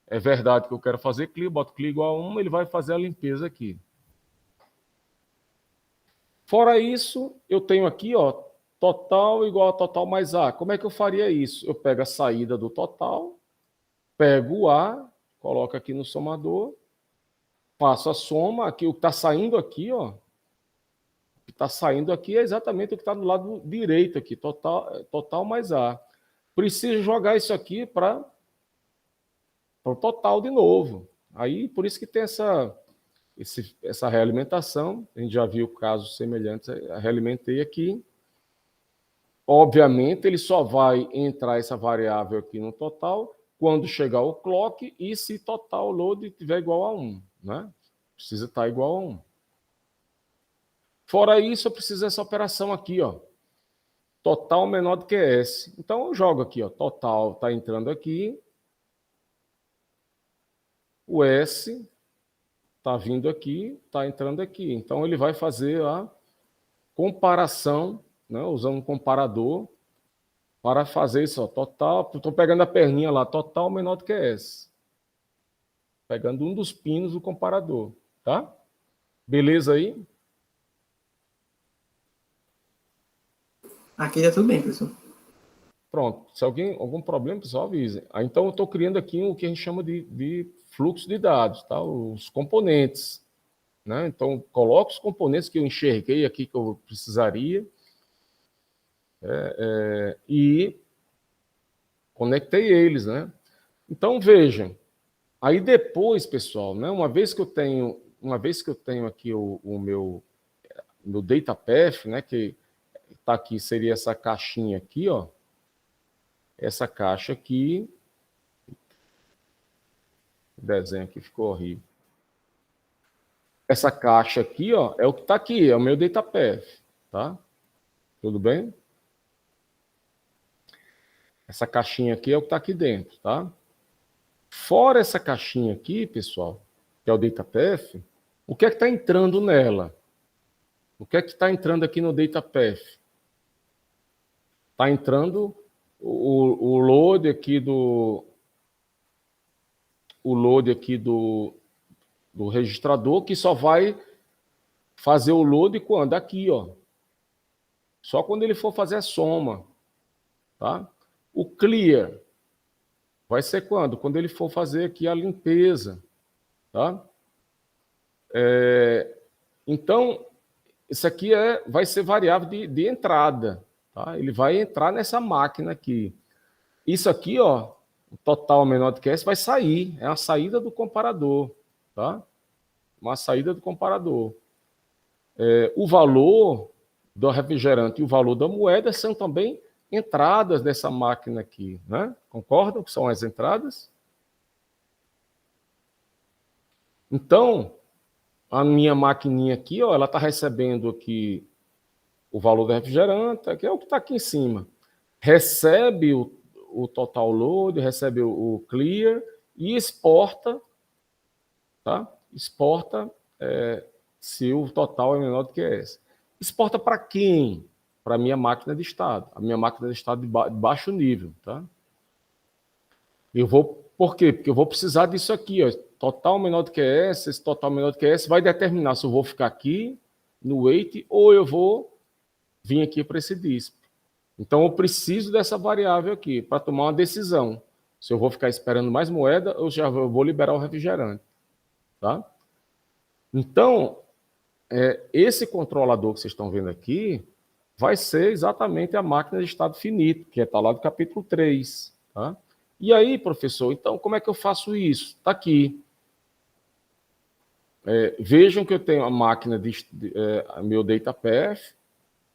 é verdade que eu quero fazer clear, boto clear igual a 1, ele vai fazer a limpeza aqui. Fora isso, eu tenho aqui, ó, total igual a total mais A. Como é que eu faria isso? Eu pego a saída do total, pego o A, coloco aqui no somador, faço a soma, aqui o que está saindo aqui, ó, o que está saindo aqui é exatamente o que está do lado direito aqui, total mais A. Preciso jogar isso aqui para o total de novo. Aí, por isso que tem essa realimentação, a gente já viu casos semelhantes, realimentei aqui. Obviamente, ele só vai entrar essa variável aqui no total quando chegar o clock e se total load estiver igual a 1, né? Precisa estar igual a 1. Fora isso, eu preciso dessa operação aqui, ó. Total menor do que S. Então, eu jogo aqui, ó. Total está entrando aqui. O S está vindo aqui, está entrando aqui. Então, ele vai fazer a comparação, né, usando um comparador, para fazer isso, ó, total. Estou pegando a perninha lá, total menor do que S. Pegando um dos pinos do comparador, tá? Beleza aí? Aqui tá tudo bem, professor. Pronto. Se algum problema, pessoal, avise. Então, eu estou criando aqui o que a gente chama de fluxo de dados, tá? Os componentes, né? Então, coloco os componentes que eu enxerguei aqui que eu precisaria e conectei eles, né? Então, vejam. Aí depois, pessoal, né? Uma vez que eu tenho aqui o meu data path, né? Que está aqui, seria essa caixinha aqui, ó. Essa caixa aqui. O desenho aqui ficou horrível. Essa caixa aqui, ó, é o que está aqui, é o meu data path, tá? Tudo bem? Essa caixinha aqui é o que está aqui dentro, tá? Fora essa caixinha aqui, pessoal, que é o data path, o que é que está entrando nela? O que é que está entrando aqui no data path? Está entrando o load aqui do registrador, que só vai fazer o load quando? Aqui, ó. Só quando ele for fazer a soma, tá? O clear vai ser quando? Quando ele for fazer aqui a limpeza, tá? Então, isso aqui vai ser variável de entrada, tá? Ele vai entrar nessa máquina aqui. Isso aqui, ó, o total menor do que S vai sair, é a saída do comparador, tá? Uma saída do comparador. O valor do refrigerante e o valor da moeda são também entradas dessa máquina aqui, né? Concordam que são as entradas? Então, a minha maquininha aqui, ó, ela está recebendo aqui o valor do refrigerante, que é o que está aqui em cima. Recebe o total load, recebe o clear e exporta, tá? Exporta se o total é menor do que S. Exporta para quem? Para a minha máquina de estado. A minha máquina de estado de baixo nível, tá? Por quê? Porque eu vou precisar disso aqui, ó. Total menor do que S, esse total menor do que S vai determinar se eu vou ficar aqui no wait ou eu vou vir aqui para esse DISP. Então, eu preciso dessa variável aqui para tomar uma decisão. Se eu vou ficar esperando mais moeda, eu já vou liberar o refrigerante. Tá? Então, esse controlador que vocês estão vendo aqui vai ser exatamente a máquina de estado finito, que está lá do capítulo 3. Tá? E aí, professor, então como é que eu faço isso? Está aqui. Vejam que eu tenho a máquina meu DataPath,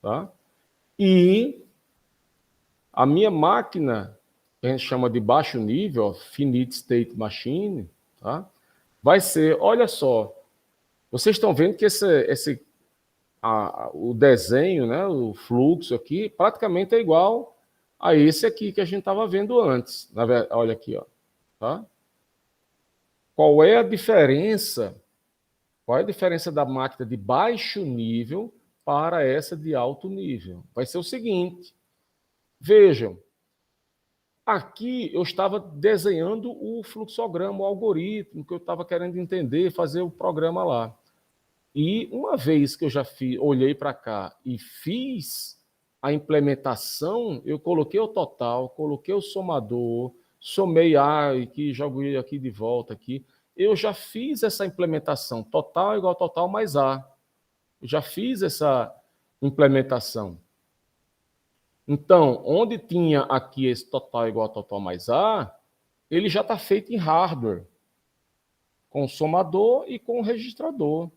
tá? E a minha máquina, que a gente chama de baixo nível, Finite State Machine, tá? Vai ser, olha só, vocês estão vendo que o desenho, né, o fluxo aqui, praticamente é igual a esse aqui que a gente estava vendo antes. Olha aqui, ó, tá? Qual é a diferença? Qual é a diferença da máquina de baixo nível para essa de alto nível? Vai ser o seguinte, vejam, aqui eu estava desenhando o fluxograma, o algoritmo que eu estava querendo entender, fazer o programa lá. E uma vez que eu já olhei para cá e fiz a implementação, eu coloquei o total, coloquei o somador, somei A e que joguei aqui de volta aqui. Eu já fiz essa implementação, total igual a total mais A. Eu já fiz essa implementação. Então, onde tinha aqui esse total igual a total mais A, ele já está feito em hardware, com o somador e com o registrador.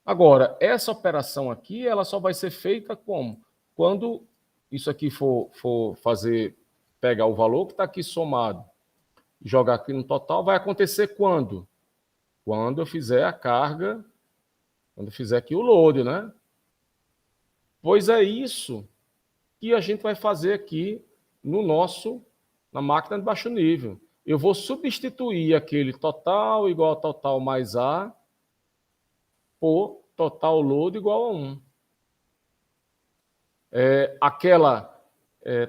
Agora, essa operação aqui, ela só vai ser feita como? Quando isso aqui for pegar o valor que está aqui somado e jogar aqui no total, vai acontecer quando? Quando eu fizer a carga, quando eu fizer aqui o load, né? Pois é isso que a gente vai fazer aqui na máquina de baixo nível. Eu vou substituir aquele total igual a total mais A por total load igual a 1. Aquela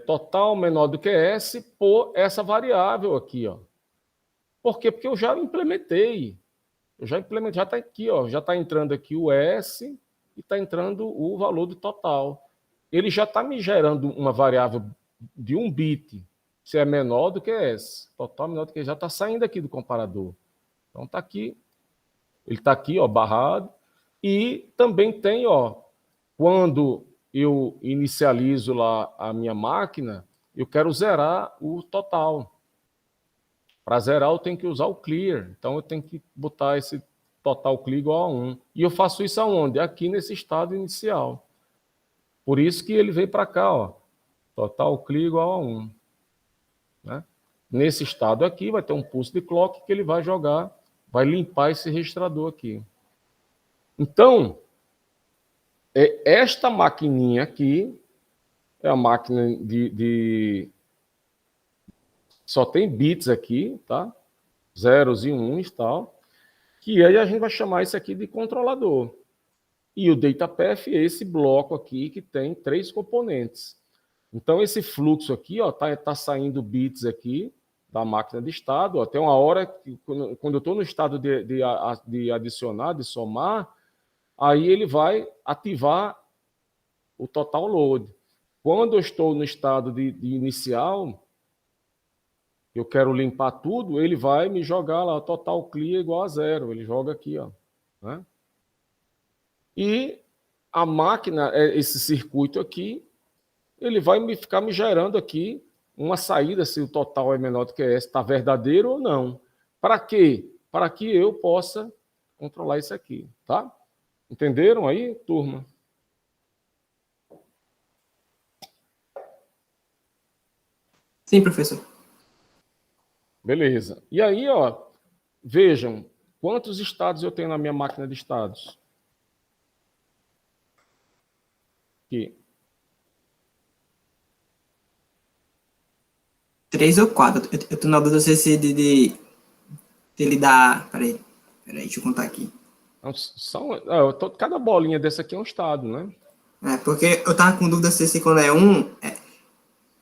total menor do que S por essa variável aqui, ó. Por quê? Porque eu já implementei. Já está aqui, ó. Já está entrando aqui o S e está entrando o valor do total. Ele já está me gerando uma variável de 1 bit, se é menor do que S. Total menor do que S. Já está saindo aqui do comparador. Então está aqui. Ele está aqui, ó, barrado. E também tem, ó, quando eu inicializo lá a minha máquina, eu quero zerar o total. Para zerar, eu tenho que usar o clear. Então, eu tenho que botar esse total clear igual a 1. E eu faço isso aonde? Aqui nesse estado inicial. Por isso que ele veio para cá, ó. Total clear igual a 1. Né? Nesse estado aqui, vai ter um pulse de clock que ele vai jogar, vai limpar esse registrador aqui. Então, esta maquininha aqui é a máquina só tem bits aqui, tá? Zeros e uns e tal. Que aí a gente vai chamar isso aqui de controlador. E o DataPath é esse bloco aqui que tem 3 componentes. Então, esse fluxo aqui, ó, tá saindo bits aqui da máquina de estado. Ó, tem uma hora que, quando eu estou no estado de adicionar, de somar, aí ele vai ativar o total load. Quando eu estou no estado de inicial, eu quero limpar tudo, ele vai me jogar lá, total clear igual a 0. Ele joga aqui, ó. Né? E a máquina, esse circuito aqui, ele vai ficar me gerando aqui uma saída, se o total é menor do que S, está verdadeiro ou não. Para quê? Para que eu possa controlar isso aqui, tá? Entenderam aí, turma? Sim, professor. Beleza. E aí, ó, vejam quantos estados eu tenho na minha máquina de estados. Aqui. 3 ou 4. Eu tô na dúvida se esse de Ele dá... Peraí, deixa eu contar aqui. Cada bolinha dessa aqui é um estado, né? Porque eu tava com dúvida se esse quando é um,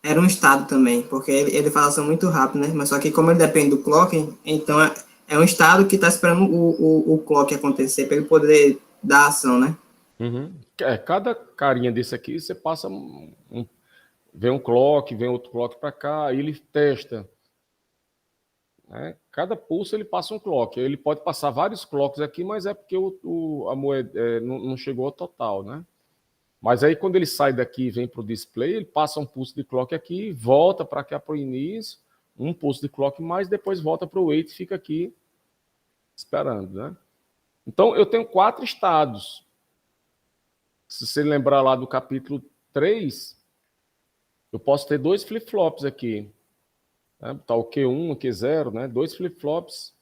era um estado também, porque ele fala assim muito rápido, né? Mas só que como ele depende do clock, então é um estado que tá esperando o clock acontecer para ele poder dar ação, né? Uhum. Cada carinha desse aqui, você passa vem um clock, vem outro clock para cá, aí ele testa. Né? Cada pulso ele passa um clock. Ele pode passar vários clocks aqui, mas é porque a moeda não chegou ao total, né? Mas aí quando ele sai daqui e vem para o display, ele passa um pulso de clock aqui, volta para cá para o início, um pulso de clock mais, depois volta para o wait e fica aqui esperando, né? Então eu tenho 4 estados. Se você lembrar lá do capítulo 3, eu posso ter 2 flip-flops aqui. Né? Tá o Q1, o Q0, né? 2 flip-flops.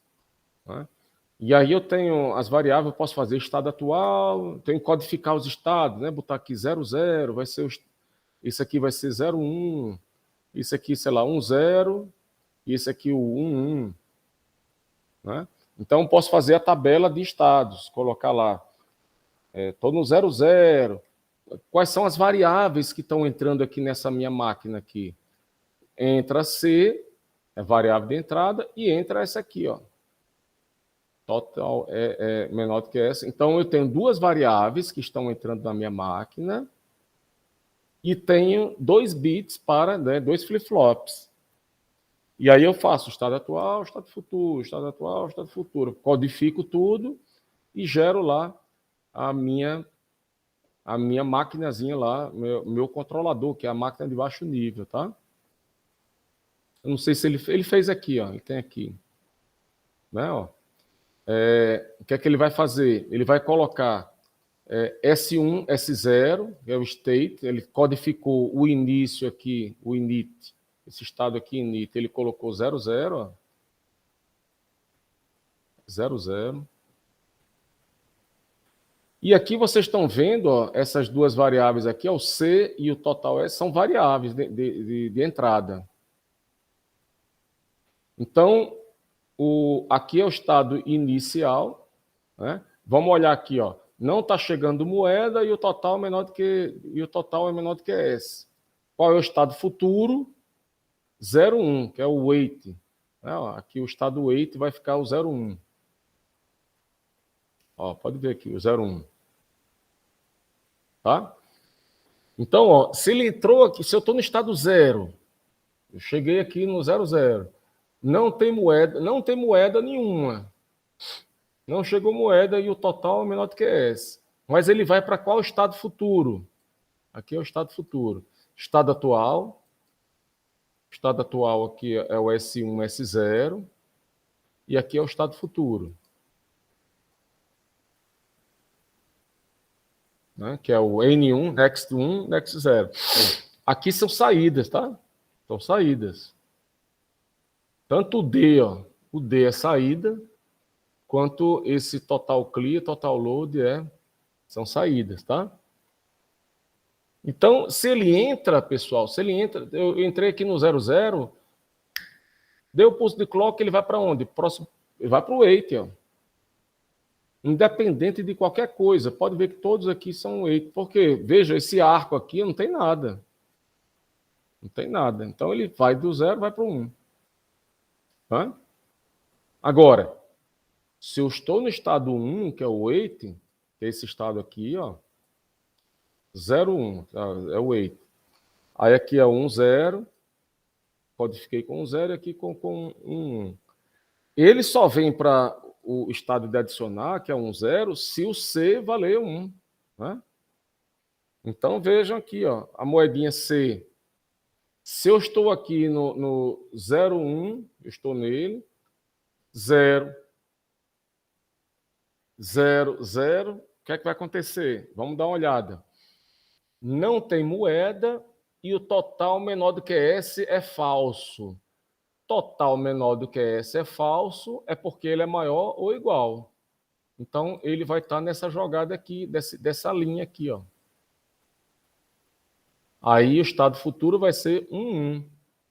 Né? E aí eu tenho as variáveis, eu posso fazer estado atual, tenho que codificar os estados, né? Botar aqui 00, vai ser isso aqui vai ser 01, isso aqui, sei lá, 10, e isso aqui o 11. Né? Então, eu posso fazer a tabela de estados, colocar lá, estou no 00. Quais são as variáveis que estão entrando aqui nessa minha máquina aqui? Entra C, é variável de entrada, e entra essa aqui, ó. Total é menor do que essa. Então, eu tenho 2 variáveis que estão entrando na minha máquina e tenho 2 bits para, né, 2 flip-flops. E aí eu faço estado atual, estado futuro, estado atual, estado futuro. Codifico tudo e gero lá a minha maquinazinha lá, meu controlador, que é a máquina de baixo nível, tá? Eu não sei se ele fez aqui, ó, ele tem aqui. Né, ó. O que é que ele vai fazer? Ele vai colocar S1, S0, que é o state, ele codificou o início aqui, o init, esse estado aqui, init, ele colocou 00, ó. 00. E aqui vocês estão vendo, ó, essas 2 variáveis aqui, ó, o C e o total S, são variáveis de entrada. Então, aqui é o estado inicial, né? Vamos olhar aqui, ó. Não está chegando moeda e o total é menor do que S. Qual é o estado futuro? 01, que é o wait. Né? Ó, aqui o estado wait vai ficar o 01. Ó, pode ver aqui, o 01. Tá? Então, ó, se ele entrou aqui, se eu estou no estado 0, eu cheguei aqui no 00, não tem moeda nenhuma. Não chegou moeda e o total é menor do que S. Mas ele vai para qual estado futuro? Aqui é o estado futuro. Estado atual. Estado atual aqui é o S1, S0. E aqui é o estado futuro. Né? Que é o N1, Next 1, Next 0. Aqui são saídas, tá? São saídas. Tanto o D, ó, o D é saída, quanto esse total clear, total load são saídas, tá? Então, se ele entra, pessoal, eu entrei aqui no 00, deu o pulso de clock, ele vai para onde? Próximo, ele vai para o wait, ó. Independente de qualquer coisa. Pode ver que todos aqui são wait, porque, veja, esse arco aqui não tem nada. Não tem nada. Então, ele vai do 0, vai para o 1. Tá? Agora, se eu estou no estado 1, que é o wait, que é esse estado aqui, ó, 0, 1, tá? É o wait. Aí aqui é 1, 0, codifiquei com 0 e aqui com 1. Ele só vem para o estado de adicionar, que é 1, 0, se o C valer 1. Né? Então vejam aqui, ó, a moedinha C. Se eu estou aqui no 0, 1, eu estou nele, 0, 0, 0, o que é que vai acontecer? Vamos dar uma olhada. Não tem moeda e o total menor do que S é falso. Total menor do que S é falso, é porque ele é maior ou igual. Então, ele vai estar nessa jogada aqui, dessa linha aqui, ó. Aí, o estado futuro vai ser 1, 1.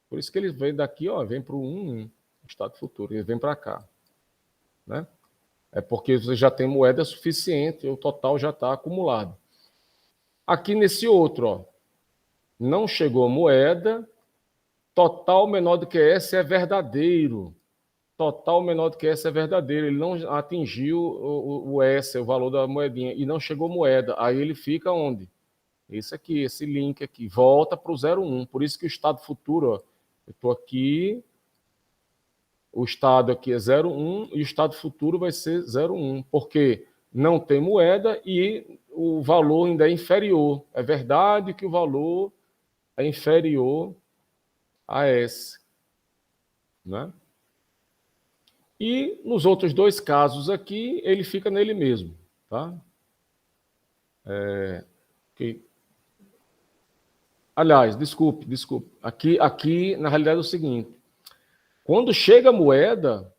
Por isso que ele vem daqui, ó, vem para o 1, 1. Estado futuro, ele vem para cá. né? É porque você já tem moeda suficiente, o total já está acumulado. Aqui nesse outro, ó, não chegou moeda, total menor do que essa é verdadeiro. Total menor do que essa é verdadeiro. Ele não atingiu o S, o valor da moedinha, e não chegou moeda. Aí ele fica onde? Esse aqui, esse link aqui. Volta para o 01. Por isso que o estado futuro, ó, eu estou aqui, o estado aqui é 01 e o estado futuro vai ser 01, porque não tem moeda e o valor ainda é inferior. É verdade que o valor é inferior a S, né? E nos outros dois casos aqui, ele fica nele mesmo, tá? Okay. Aliás, desculpe. Aqui, na realidade, é o seguinte. Quando chega a moeda,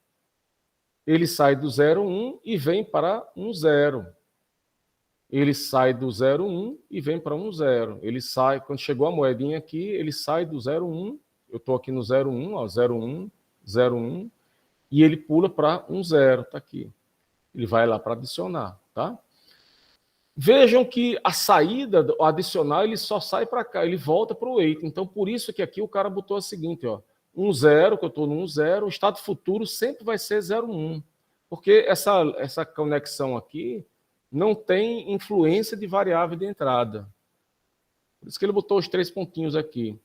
ele sai do 01 e vem para 10. Ele sai do 01 e vem para 10. Ele sai, quando chegou a moedinha aqui, ele sai do 01. Eu estou aqui no 01, ó, 01, 01, e ele pula para 10, tá aqui. Ele vai lá para adicionar, tá? Vejam que a saída, o adicional, ele só sai para cá, ele volta para o 8. Então, por isso que aqui o cara botou o seguinte, ó, 10, que eu estou no 10, o estado futuro sempre vai ser 01. Porque essa conexão aqui não tem influência de variável de entrada. Por isso que ele botou os 3 pontinhos aqui,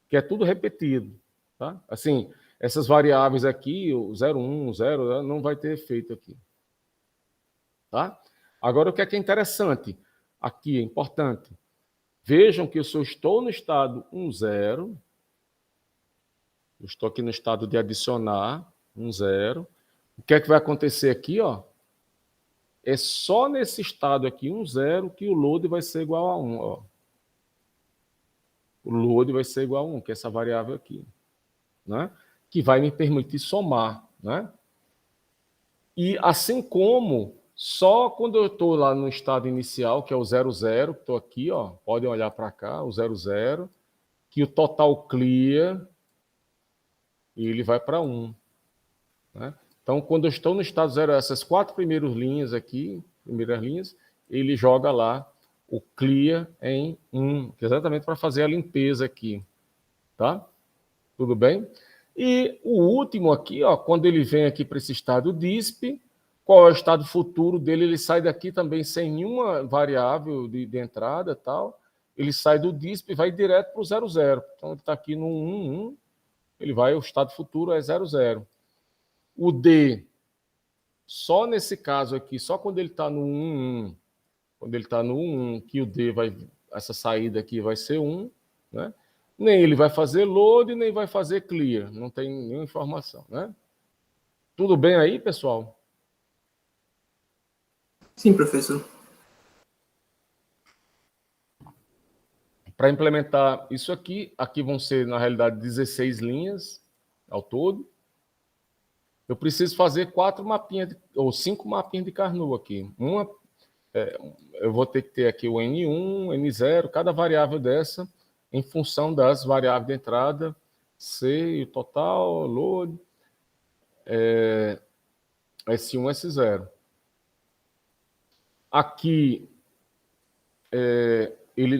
que é tudo repetido, tá? Assim, essas variáveis aqui, o 01, o 0, não vai ter efeito aqui. Tá? Agora, o que é interessante? Aqui é importante. Vejam que eu só estou no estado 10. Eu estou aqui no estado de adicionar 10. O que é que vai acontecer aqui? Ó? É só nesse estado aqui, 10, que o load vai ser igual a 1. Ó. O load vai ser igual a 1, que é essa variável aqui. Né? Que vai me permitir somar. Né? E assim como só quando eu estou lá no estado inicial, que é o 00, estou aqui, ó, podem olhar para cá, o 00, que o total clear, e ele vai para 1. Né? Então, quando eu estou no estado 0, essas 4 primeiras linhas aqui, ele joga lá o clear em 1, exatamente para fazer a limpeza aqui. Tá? Tudo bem? E o último aqui, ó, quando ele vem aqui para esse estado DISP, qual é o estado futuro dele? Ele sai daqui também sem nenhuma variável de entrada, tal. Ele sai do DISP e vai direto para o 00. Então, ele está aqui no 11, ele vai, o estado futuro é 00. O D, só nesse caso aqui, só quando ele está no 11, quando ele está no 11, que o D vai, essa saída aqui vai ser 1, né? Nem ele vai fazer load, nem vai fazer clear. Não tem nenhuma informação, né? Tudo bem aí, pessoal? Sim, professor. Para implementar isso aqui vão ser, na realidade, 16 linhas ao todo. Eu preciso fazer 4 mapinhas, ou 5 mapinhas de Carnot aqui. Eu vou ter que ter aqui o N1, N0, cada variável dessa, em função das variáveis de entrada, C, total, load, S1, S0. Aqui,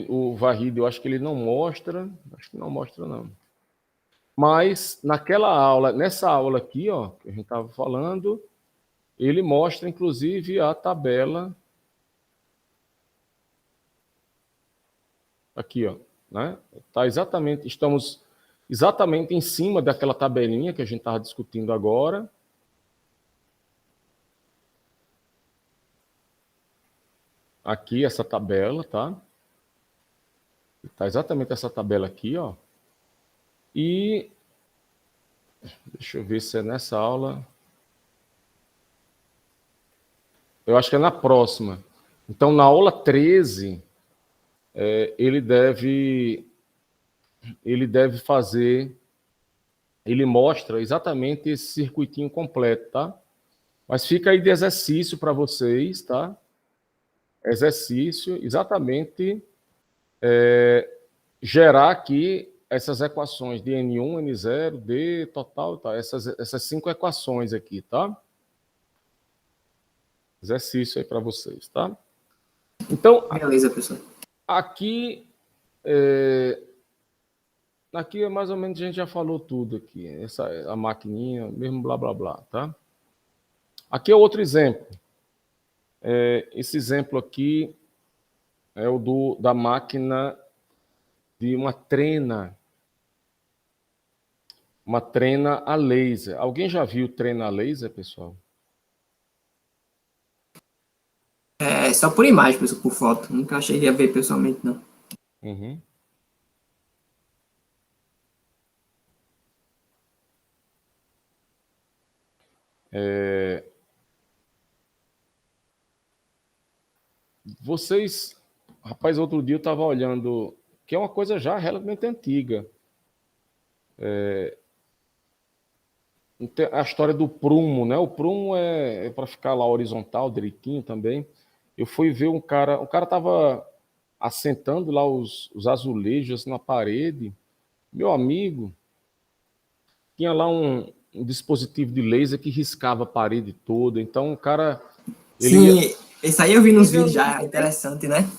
o varrido, eu acho que ele não mostra, acho que não mostra, não. Mas, nessa aula aqui, ó, que a gente estava falando, ele mostra, inclusive, a tabela. Aqui, ó, né? Estamos exatamente em cima daquela tabelinha que a gente estava discutindo agora. Aqui, essa tabela, tá? Está exatamente essa tabela aqui, ó. E deixa eu ver se é nessa aula. Eu acho que é na próxima. Então, na aula 13, ele deve fazer, ele mostra exatamente esse circuitinho completo, tá? Mas fica aí de exercício para vocês, tá? Exercício, exatamente, gerar aqui essas equações de N1, N0, D, total, tá? Essas 5 equações aqui, tá? Exercício aí para vocês, tá? Então, Beleza, pessoal. aqui aqui é mais ou menos a gente já falou tudo aqui. A maquininha, mesmo blá blá blá, tá? Aqui é outro exemplo. Esse exemplo aqui é o da máquina de uma trena a laser. Alguém já viu trena a laser, pessoal? É só por imagem, pessoal, por foto. Nunca cheguei a ver pessoalmente, não. Uhum. Vocês, rapaz, outro dia eu estava olhando, que é uma coisa já relativamente antiga. A história do prumo, né? O prumo é para ficar lá horizontal, direitinho também. Eu fui ver o cara estava assentando lá os azulejos na parede. Meu amigo, tinha lá um dispositivo de laser que riscava a parede toda. Então o cara, ele ia. Sim, isso aí eu vi nos Nível vídeos já, laser. interessante, né?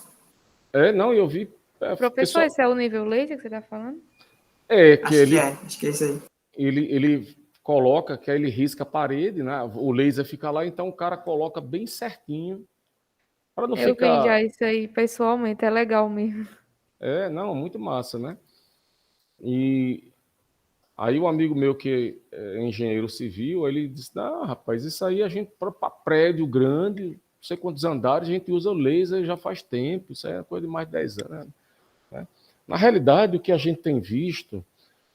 Não, eu vi. Professor, Pessoal, esse é o nível laser que você está falando? que Acho que é isso aí. ele coloca, que aí ele risca a parede, né? O laser fica lá, então o cara coloca bem certinho para não Eu vi ficar. já isso aí pessoalmente, é legal mesmo. Não, muito massa, né? E aí o amigo meu que é engenheiro civil, ele disse: "Ah, rapaz, isso aí a gente para prédio grande, não sei quantos andares, a gente usa laser já faz tempo, isso aí é coisa de mais de 10 anos, né?" Na realidade, o que a gente tem visto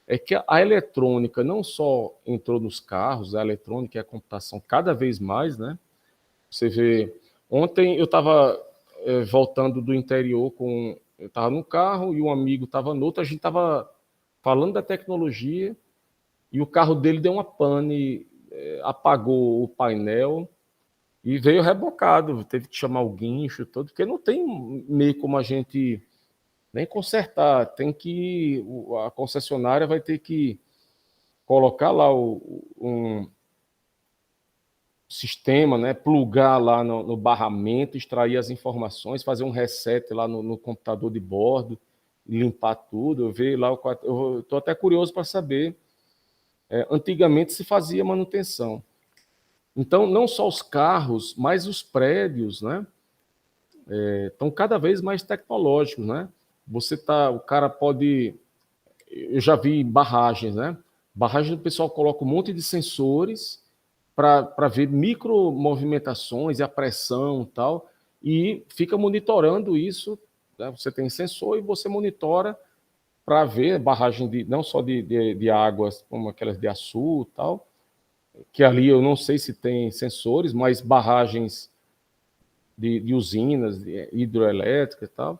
é que a eletrônica não só entrou nos carros, a eletrônica e a computação cada vez mais, né? Você vê, ontem eu estava voltando do interior eu estava no carro e um amigo estava no outro, a gente estava falando da tecnologia e o carro dele deu uma pane, apagou o painel e veio rebocado, teve que chamar o guincho todo, porque não tem meio como a gente nem consertar, tem que a concessionária vai ter que colocar lá um sistema, né, plugar lá no barramento, extrair as informações, fazer um reset lá no computador de bordo, limpar tudo. Eu vi lá, eu estou até curioso para saber. Antigamente se fazia manutenção. Então, não só os carros, mas os prédios, né, estão cada vez mais tecnológicos, né? O cara pode, eu já vi barragens, né? Barragem o pessoal coloca um monte de sensores para ver micro movimentações e a pressão e tal, e fica monitorando isso, né? Você tem sensor e você monitora para ver barragem não só de águas, como aquelas de açu e tal, que ali eu não sei se tem sensores, mas barragens de usinas hidroelétricas e tal,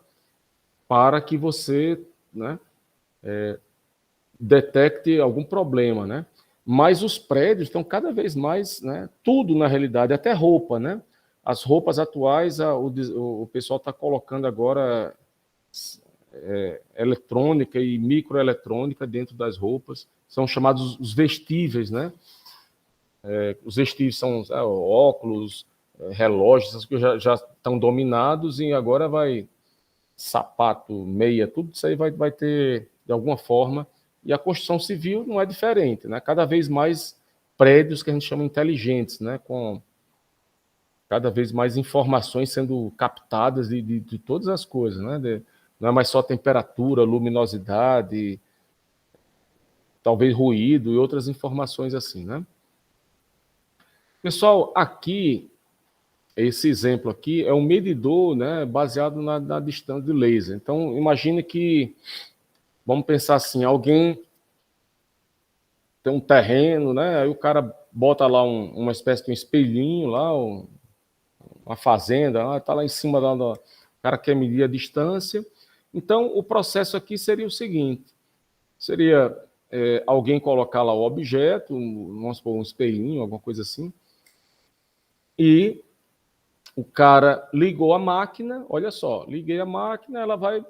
para que você, né, detecte algum problema, né? Mas os prédios estão cada vez mais, né? Tudo na realidade, até roupa, né? As roupas atuais, o pessoal está colocando agora eletrônica e microeletrônica dentro das roupas, são chamados os vestíveis, né? Os vestíveis são óculos, relógios, essas coisas já estão dominados e agora vai sapato, meia, tudo isso aí vai ter, de alguma forma, e a construção civil não é diferente, né? Cada vez mais prédios que a gente chama inteligentes, né? Com cada vez mais informações sendo captadas de todas as coisas, né? Não é mais só temperatura, luminosidade, talvez ruído e outras informações assim, né? Pessoal, aqui, esse exemplo aqui é um medidor, né, baseado na distância de laser. Então, imagine que, vamos pensar assim, alguém tem um terreno, né? Aí o cara bota lá uma espécie de um espelhinho lá, uma fazenda, está lá em cima o cara quer medir a distância. Então, o processo aqui seria o seguinte: seria alguém colocar lá o objeto, vamos supor, um espelhinho, alguma coisa assim, e o cara ligou a máquina, olha só, liguei a máquina, ela vai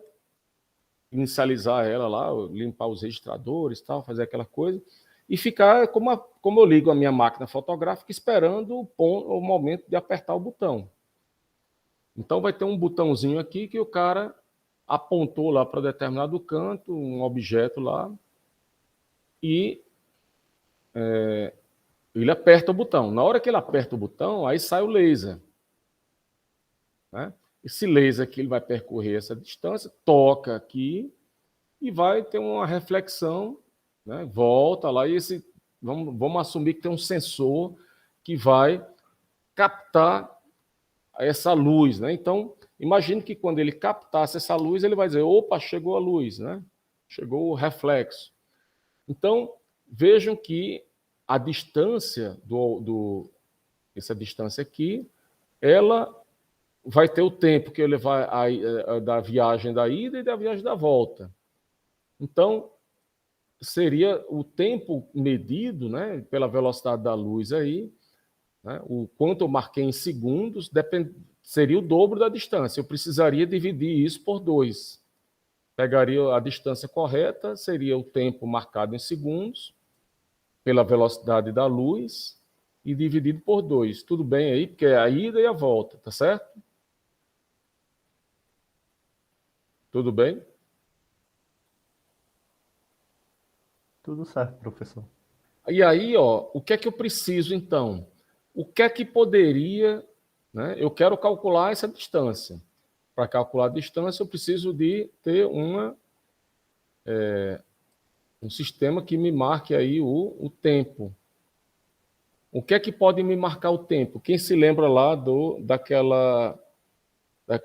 inicializar ela lá, limpar os registradores, tal, fazer aquela coisa. e ficar como eu ligo a minha máquina fotográfica esperando o momento de apertar o botão. Então vai ter um botãozinho aqui que o cara apontou lá para determinado canto, um objeto lá, e ele aperta o botão. Na hora que ele aperta o botão, aí sai o laser. Né? Esse laser aqui ele vai percorrer essa distância, toca aqui e vai ter uma reflexão, né? Volta lá e vamos assumir que tem um sensor que vai captar essa luz, né? Então, imagine que quando ele captasse essa luz, ele vai dizer, opa, chegou a luz, né? Chegou o reflexo. Então, vejam que a distância essa distância aqui, ela vai ter o tempo que ele vai da viagem da ida e da viagem da volta. Então, seria o tempo medido, né, pela velocidade da luz aí, né, o quanto eu marquei em segundos, seria o dobro da distância. Eu precisaria dividir isso por 2. Pegaria a distância correta, seria o tempo marcado em segundos, pela velocidade da luz, e dividido por 2. Tudo bem aí? Porque é a ida e a volta, tá certo? Tudo bem? Tudo certo, professor. E aí, ó, o que é que eu preciso, então? O que é que poderia... Né? Eu quero calcular essa distância. Para calcular a distância, eu preciso de ter um sistema que me marque aí o tempo. O que é que pode me marcar o tempo? Quem se lembra lá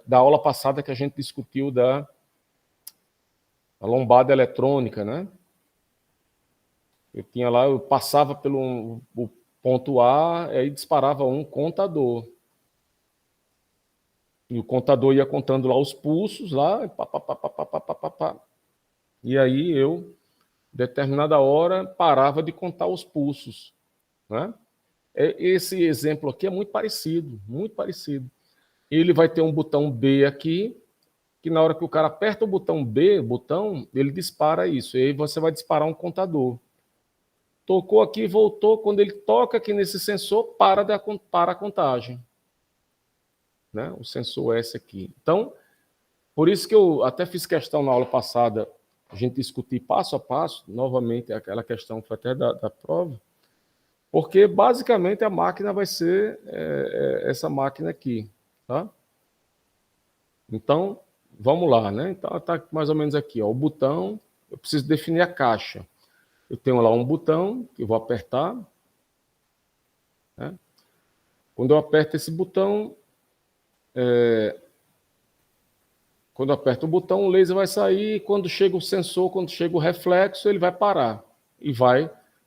da aula passada que a gente discutiu da lombada eletrônica, né? Eu passava pelo o ponto A, aí disparava um contador. E o contador ia contando lá os pulsos, lá, e aí eu, determinada hora, parava de contar os pulsos. Né? Esse exemplo aqui é muito parecido, muito parecido. Ele vai ter um botão B aqui, que na hora que o cara aperta o botão B, ele dispara isso, e aí você vai disparar um contador. Tocou aqui, voltou, quando ele toca aqui nesse sensor, para a contagem. Né? O sensor S aqui. Então, por isso que eu até fiz questão na aula passada, a gente discutir passo a passo, novamente, aquela questão foi até da prova, porque basicamente a máquina vai ser essa máquina aqui. Tá? Então, vamos lá. Né? Então, está mais ou menos aqui. Ó, o botão, eu preciso definir a caixa. Eu tenho lá um botão que eu vou apertar. Né? Quando eu aperto esse botão, quando eu aperto o botão, o laser vai sair. Quando chega o sensor, quando chega o reflexo, ele vai parar. E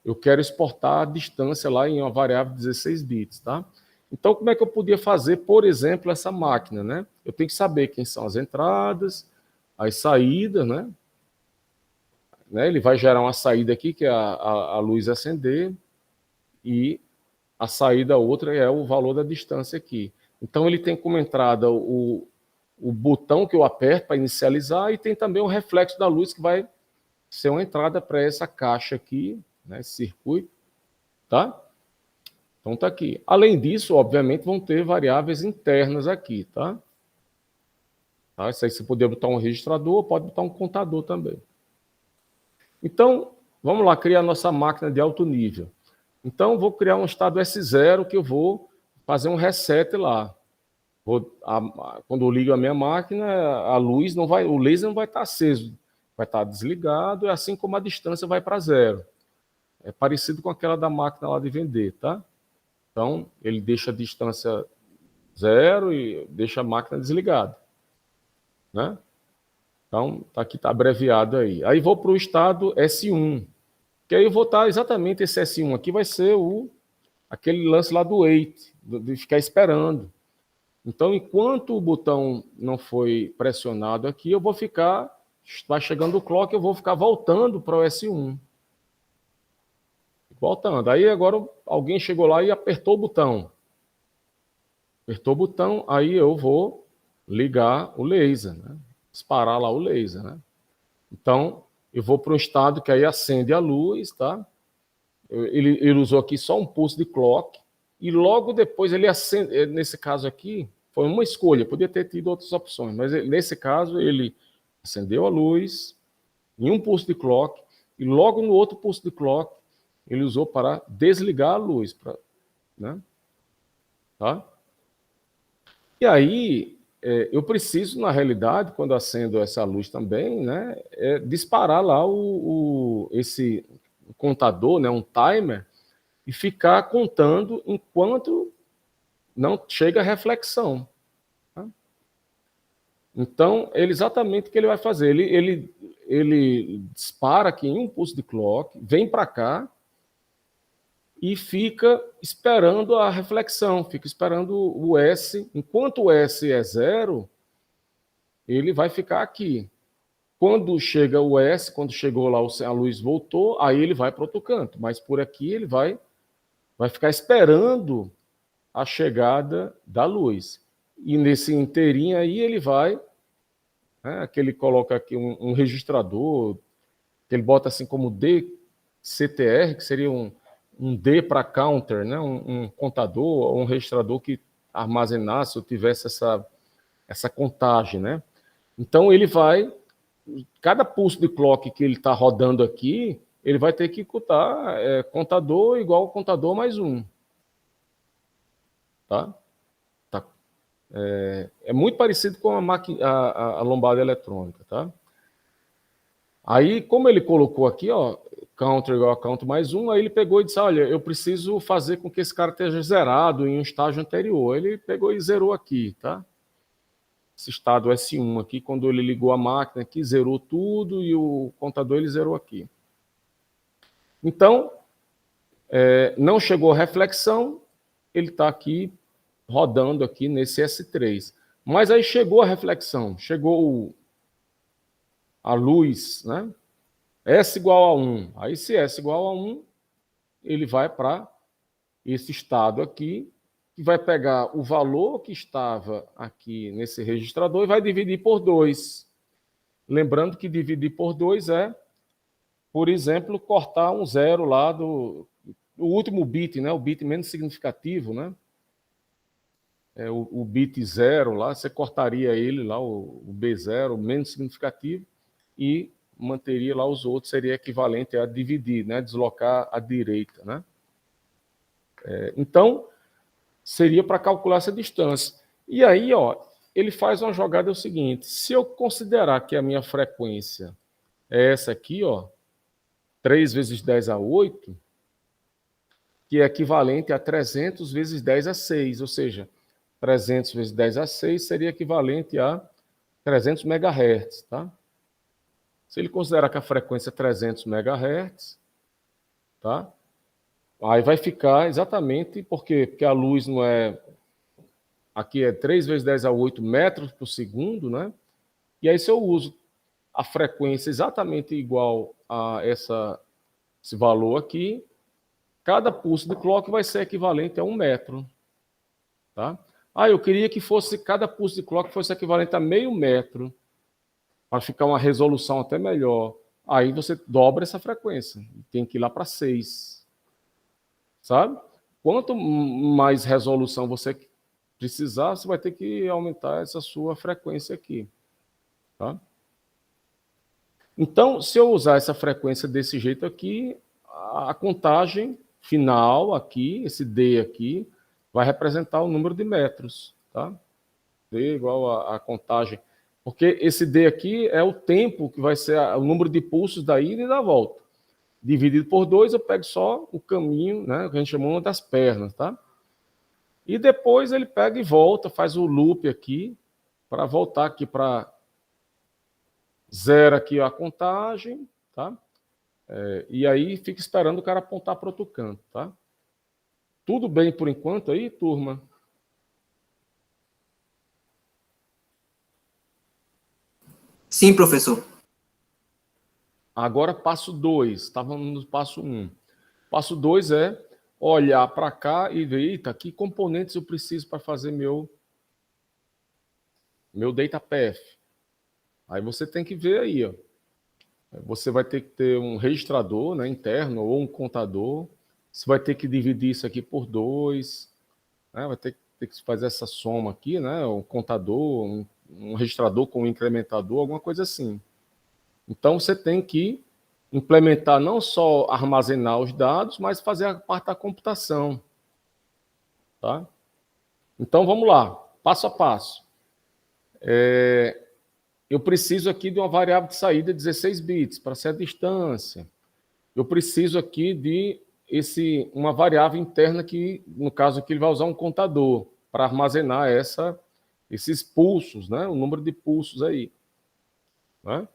eu quero exportar a distância lá em uma variável de 16 bits. Tá? Então, como é que eu podia fazer, por exemplo, essa máquina? Né? Eu tenho que saber quem são as entradas, as saídas, né? Ele vai gerar uma saída aqui, que é a luz acender, e a saída outra é o valor da distância aqui. Então, ele tem como entrada o botão que eu aperto para inicializar, e tem também o reflexo da luz, que vai ser uma entrada para essa caixa aqui, né, esse circuito. Tá? Então, está aqui. Além disso, obviamente, vão ter variáveis internas aqui. Tá? Isso aí, se puder botar um registrador, pode botar um contador também. Então, vamos lá, criar a nossa máquina de alto nível. Então, vou criar um estado S0 que eu vou fazer um reset lá. Quando eu ligo a minha máquina, o laser não vai estar aceso, vai estar desligado, assim como a distância vai para 0. É parecido com aquela da máquina lá de vender, tá? Então, ele deixa a distância 0 e deixa a máquina desligada. Né? Então, aqui está abreviado aí. Aí vou para o estado S1, que aí eu vou estar exatamente esse S1 aqui, vai ser aquele lance lá do wait, de ficar esperando. Então, enquanto o botão não foi pressionado aqui, vai chegando o clock, eu vou ficar voltando para o S1. Voltando. Aí agora alguém chegou lá e apertou o botão. Apertou o botão, aí eu vou ligar o laser, né? Disparar lá o laser, né? Então, eu vou para um estado que aí acende a luz, tá? Ele usou aqui só um pulso de clock, e logo depois ele acende, nesse caso aqui, foi uma escolha, podia ter tido outras opções, mas nesse caso ele acendeu a luz em um pulso de clock, e logo no outro pulso de clock, ele usou para desligar a luz, né? Tá? E aí, eu preciso, na realidade, quando acendo essa luz também, né, disparar lá esse contador, né, um timer, e ficar contando enquanto não chega a reflexão. Tá? Então, exatamente o que ele vai fazer. Ele dispara aqui em um pulso de clock, vem para cá e fica esperando a reflexão, fica esperando o S. Enquanto o S é 0, ele vai ficar aqui. Quando chega o S, quando chegou lá, a luz voltou, aí ele vai para outro canto. Mas por aqui ele vai ficar esperando a chegada da luz. E nesse inteirinho aí ele vai, né, que ele coloca aqui um registrador, que ele bota assim como DCTR, que seria um D para counter, né, um contador, um registrador que armazenasse ou tivesse essa contagem, né? Então ele vai, cada pulso de clock que ele está rodando aqui, ele vai ter que escutar contador igual contador mais um. Tá? É muito parecido com a lombada eletrônica. Tá? Aí, como ele colocou aqui, ó, counter igual a counter mais um, aí ele pegou e disse, olha, eu preciso fazer com que esse cara esteja zerado em um estágio anterior. Ele pegou e zerou aqui, tá? Esse estado S1 aqui, quando ele ligou a máquina aqui, zerou tudo e o contador ele zerou aqui. Então, não chegou a reflexão, ele está aqui rodando aqui nesse S3. Mas aí chegou a reflexão, chegou a luz, né? S igual a 1. Aí se S igual a 1, ele vai para esse estado aqui, que vai pegar o valor que estava aqui nesse registrador e vai dividir por 2. Lembrando que dividir por 2 por exemplo, cortar um zero lá do último bit, né? O bit menos significativo, né? O bit 0 lá, você cortaria ele lá, o B0, menos significativo, e manteria lá os outros, seria equivalente a dividir, né? Deslocar à direita, né? Então, seria para calcular essa distância. E aí, ó, ele faz uma jogada o seguinte, se eu considerar que a minha frequência é essa aqui, ó, 3 vezes 10 a 8, que é equivalente a 300 vezes 10 a 6, ou seja, 300 vezes 10 a 6 seria equivalente a 300 MHz, tá? Se ele considerar que a frequência é 300 MHz, tá? Aí vai ficar exatamente, porque a luz não é... Aqui é 3 vezes 10 a 8 metros por segundo, né? E aí se eu uso a frequência exatamente igual a esse valor aqui, cada pulso de clock vai ser equivalente a 1 metro. Tá? Eu queria que cada pulso de clock fosse equivalente a meio metro, para ficar uma resolução até melhor. Aí você dobra essa frequência, tem que ir lá para 6. Sabe? Quanto mais resolução você precisar, você vai ter que aumentar essa sua frequência aqui. Tá? Então, se eu usar essa frequência desse jeito aqui, a contagem final aqui, esse D aqui, vai representar o número de metros. Tá? D igual a contagem. Porque esse D aqui é o tempo que vai ser o número de pulsos da ida e da volta. Dividido por 2, eu pego só o caminho, né, que a gente chama das pernas. Tá? E depois ele pega e volta, faz o loop aqui, para voltar aqui para... Zero aqui a contagem, tá? E aí fica esperando o cara apontar para outro canto, tá? Tudo bem por enquanto aí, turma? Sim, professor. Agora passo 2, estávamos no passo 1. Passo 2 é olhar para cá e ver, eita, que componentes eu preciso para fazer meu DataPath. Aí você tem que ver aí, ó. Você vai ter que ter um registrador, né, interno ou um contador. Você vai ter que dividir isso aqui por 2, né? Vai ter que fazer essa soma aqui, né? Um contador, um registrador com um incrementador, alguma coisa assim. Então, você tem que implementar não só armazenar os dados, mas fazer a parte da computação. Tá? Então, vamos lá, passo a passo. Eu preciso aqui de uma variável de saída de 16 bits para ser a distância. Eu preciso aqui de uma variável interna que, no caso aqui, ele vai usar um contador para armazenar esses pulsos, né? O número de pulsos aí. Né?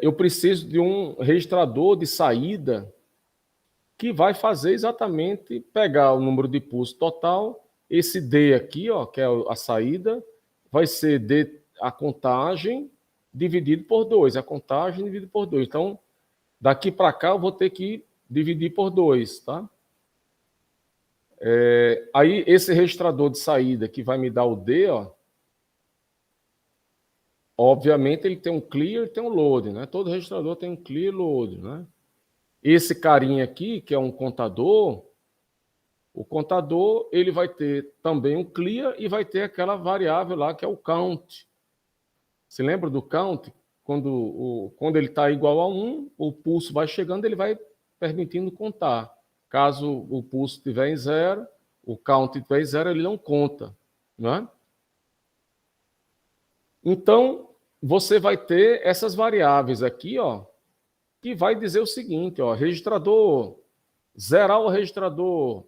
Eu preciso de um registrador de saída que vai fazer exatamente pegar o número de pulsos total, esse D aqui, ó, que é a saída, vai ser a contagem dividido por 2, a contagem dividido por 2. Então, daqui para cá eu vou ter que dividir por 2, tá? Aí, esse registrador de saída que vai me dar o D, ó, obviamente ele tem um clear e tem um load, né? Todo registrador tem um clear e load, né? Esse carinha aqui, que é um contador, o contador ele vai ter também um clear e vai ter aquela variável lá que é o count. Se lembra do count? Quando ele está igual a 1, o pulso vai chegando, ele vai permitindo contar. Caso o pulso estiver em 0, o count estiver em 0, ele não conta. Não é? Então, você vai ter essas variáveis aqui, ó, que vai dizer o seguinte, ó, registrador, zerar o registrador,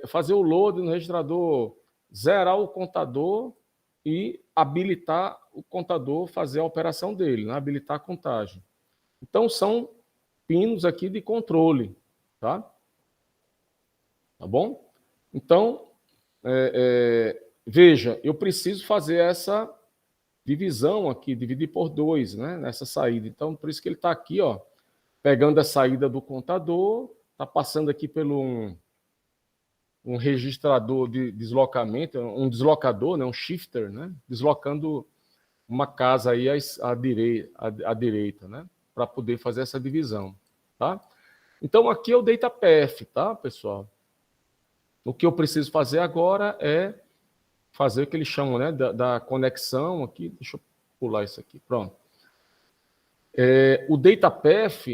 fazer o load no registrador, zerar o contador e habilitar o contador fazer a operação dele, né? Habilitar a contagem. Então, são pinos aqui de controle, tá? Tá bom? Então, veja, eu preciso fazer essa divisão aqui, dividir por 2, né, nessa saída. Então, por isso que ele está aqui, ó, pegando a saída do contador, está passando aqui pelo um registrador de deslocamento, um deslocador, né, um shifter, né, deslocando uma casa aí à direita, né, para poder fazer essa divisão, tá? Então, aqui é o data path, tá, pessoal? O que eu preciso fazer agora é fazer o que eles chamam, né, da conexão aqui. Deixa eu pular isso aqui, pronto. O data path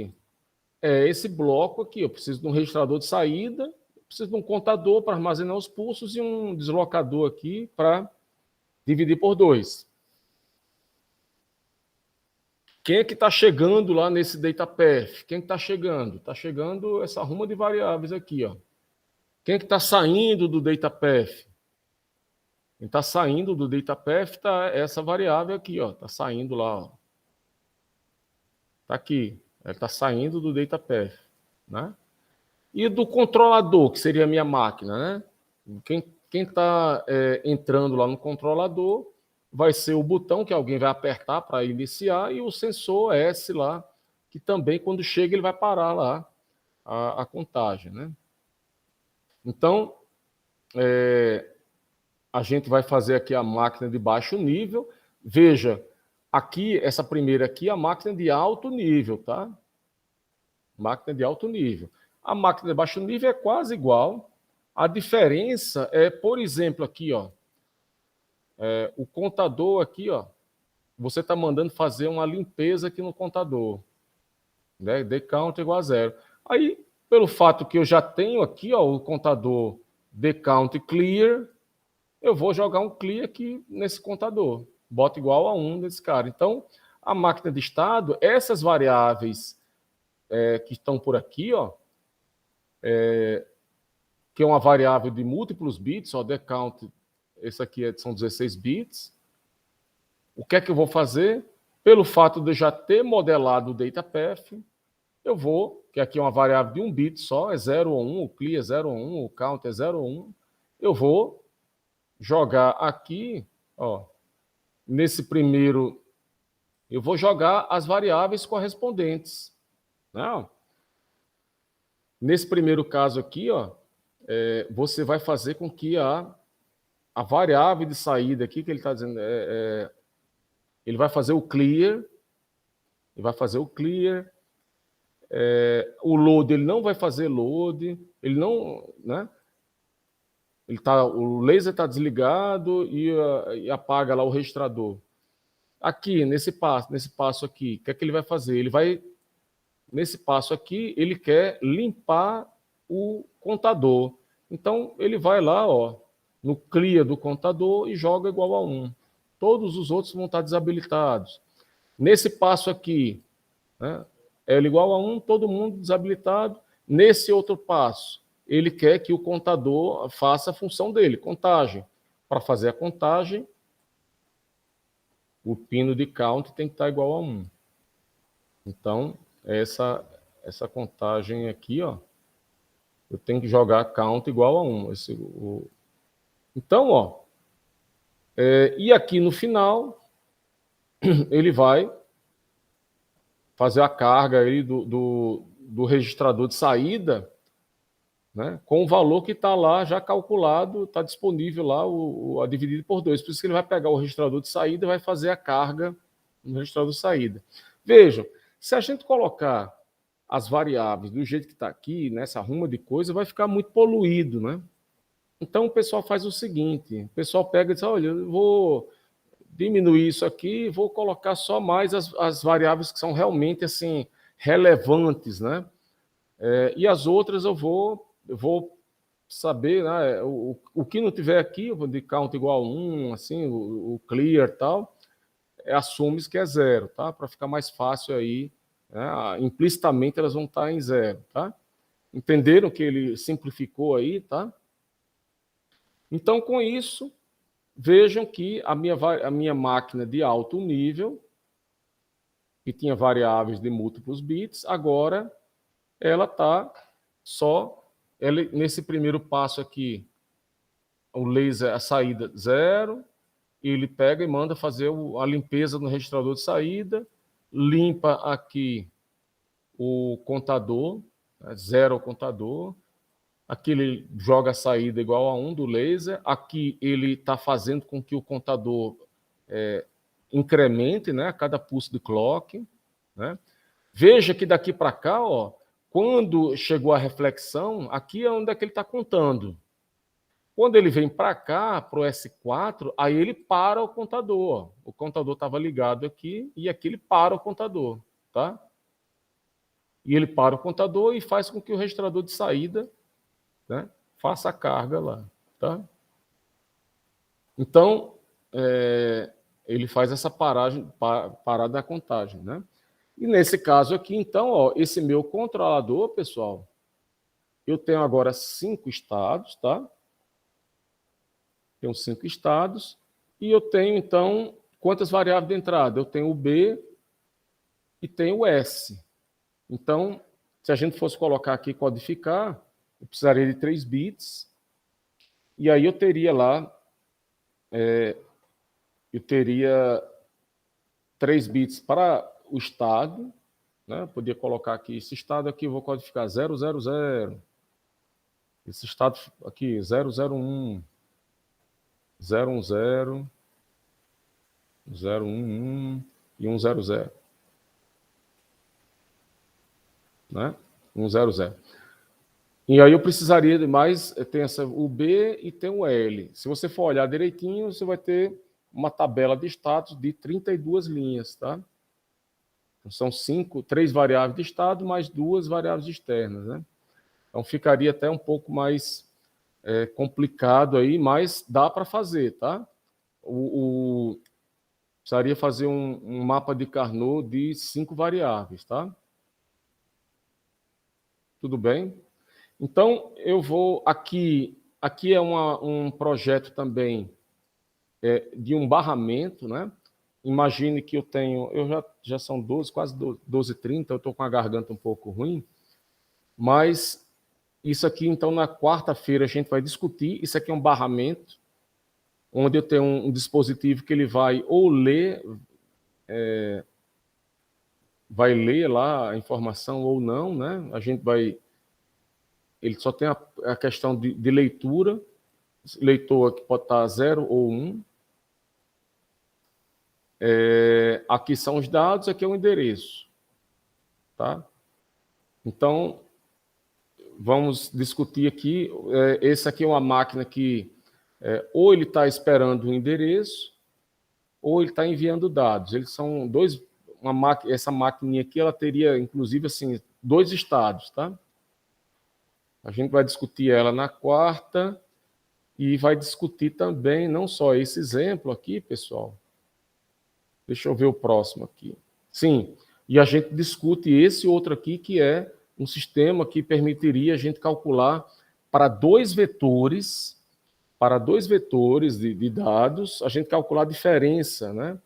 é esse bloco aqui. Eu preciso de um registrador de saída, preciso de um contador para armazenar os pulsos e um deslocador aqui para dividir por 2. Quem é que está chegando lá nesse data path? Quem está chegando? Está chegando essa ruma de variáveis aqui, ó. Quem é que está saindo do data path? Quem está saindo do data path está essa variável aqui, ó. Está saindo lá, ó. Está aqui. Ela está saindo do data path, né? E do controlador, que seria a minha máquina, né? Quem está entrando lá no controlador vai ser o botão que alguém vai apertar para iniciar e o sensor S lá, que também, quando chega, ele vai parar lá a contagem, né? Então, a gente vai fazer aqui a máquina de baixo nível. Veja, aqui, essa primeira aqui é a máquina de alto nível, tá? Máquina de alto nível. A máquina de baixo nível é quase igual. A diferença é, por exemplo, aqui, ó, o contador aqui, ó, você está mandando fazer uma limpeza aqui no contador, né? Decount igual a 0. Aí, pelo fato que eu já tenho aqui, ó, o contador decount clear, eu vou jogar um clear aqui nesse contador. Bota igual a 1 nesse cara. Então, a máquina de estado, essas variáveis que estão por aqui, ó, que é uma variável de múltiplos bits, ó, decount, esse aqui são 16 bits. O que é que eu vou fazer? Pelo fato de eu já ter modelado o data path, eu vou, que aqui é uma variável de 1 bit só, é 0 ou 1, o clear é 0 ou 1, o count é 0 ou 1, eu vou jogar aqui, ó, nesse primeiro, eu vou jogar as variáveis correspondentes. Não. Nesse primeiro caso aqui, ó, você vai fazer com que a variável de saída aqui, que ele está dizendo, ele vai fazer o clear, o load ele não vai fazer load, ele não, né? O laser está desligado e apaga lá o registrador. Aqui, nesse passo aqui, o que é que ele vai fazer? Nesse passo aqui, ele quer limpar o contador. Então, ele vai lá, ó, no clear do contador e joga igual a 1. Todos os outros vão estar desabilitados. Nesse passo aqui, né, L igual a 1, todo mundo desabilitado. Nesse outro passo, ele quer que o contador faça a função dele, contagem. Para fazer a contagem, o pino de count tem que estar igual a 1. Então, essa contagem aqui, ó, eu tenho que jogar count igual a 1. Então, ó, e aqui no final, ele vai fazer a carga aí do registrador de saída, né, com o valor que está lá já calculado, está disponível lá, a dividido por 2. Por isso que ele vai pegar o registrador de saída e vai fazer a carga no registrador de saída. Vejam, se a gente colocar as variáveis do jeito que está aqui, nessa ruma de coisa, vai ficar muito poluído, né? Então o pessoal faz o seguinte, o pessoal pega e diz, olha, eu vou diminuir isso aqui, vou colocar só mais as variáveis que são realmente assim relevantes, né? E as outras eu vou saber, né? O que não tiver aqui, eu vou de count igual a 1, assim, o clear e tal, assume que é 0, tá? Para ficar mais fácil aí, né? Implicitamente elas vão estar em 0, tá? Entenderam que ele simplificou aí, tá? Então, com isso, vejam que a minha máquina de alto nível, que tinha variáveis de múltiplos bits, agora ela está só, nesse primeiro passo aqui, o laser, a saída 0, ele pega e manda fazer a limpeza no registrador de saída, limpa aqui o contador, 0 o contador, aqui ele joga a saída igual a 1 do laser, aqui ele está fazendo com que o contador incremente, né, a cada pulso de clock, né? Veja que daqui para cá, ó, quando chegou a reflexão, aqui é onde é que ele está contando. Quando ele vem para cá, para o S4, aí ele para o contador. O contador estava ligado aqui e aqui ele para o contador, tá? E ele para o contador e faz com que o registrador de saída, né, faça a carga lá, tá? Então, ele faz essa parada da contagem, né? E nesse caso aqui, então, ó, esse meu controlador, pessoal, eu tenho agora 5 estados, tá? Tenho 5 estados e eu tenho, então, quantas variáveis de entrada? Eu tenho o B e tenho o S. Então, se a gente fosse colocar aqui, codificar, eu precisaria de 3 bits e aí eu teria lá, eu teria 3 bits para o estado, né? Eu podia colocar aqui, esse estado aqui eu vou codificar 000, esse estado aqui 001, 010, 011 e 100, né? 100. E aí eu precisaria de mais, tem o B e tem o L. Se você for olhar direitinho, você vai ter uma tabela de status de 32 linhas, tá? São 3 variáveis de estado mais 2 variáveis externas, né? Então ficaria até um pouco mais complicado aí, mas dá para fazer, tá? Precisaria fazer um mapa de Carnot de 5 variáveis, tá? Tudo bem? Então, eu vou aqui é um projeto também de um barramento, né? Imagine que já são 12, quase 12h30, eu estou com a garganta um pouco ruim, mas isso aqui, então, na quarta-feira a gente vai discutir. Isso aqui é um barramento, onde eu tenho um dispositivo que ele vai ou ler, vai ler lá a informação ou não, né? Ele só tem a questão de leitura, leitor que pode estar 0 ou 1. Aqui são os dados, aqui é o endereço, tá? Então, vamos discutir aqui. Esse aqui é uma máquina que ou ele está esperando um endereço, ou ele está enviando dados. Eles são dois. Essa maquininha aqui, ela teria, inclusive, assim, 2 estados, tá? A gente vai discutir ela na quarta e vai discutir também, não só esse exemplo aqui, pessoal. Deixa eu ver o próximo aqui. Sim, e a gente discute esse outro aqui, que é um sistema que permitiria a gente calcular para 2 vetores, de dados, a gente calcular a diferença, né?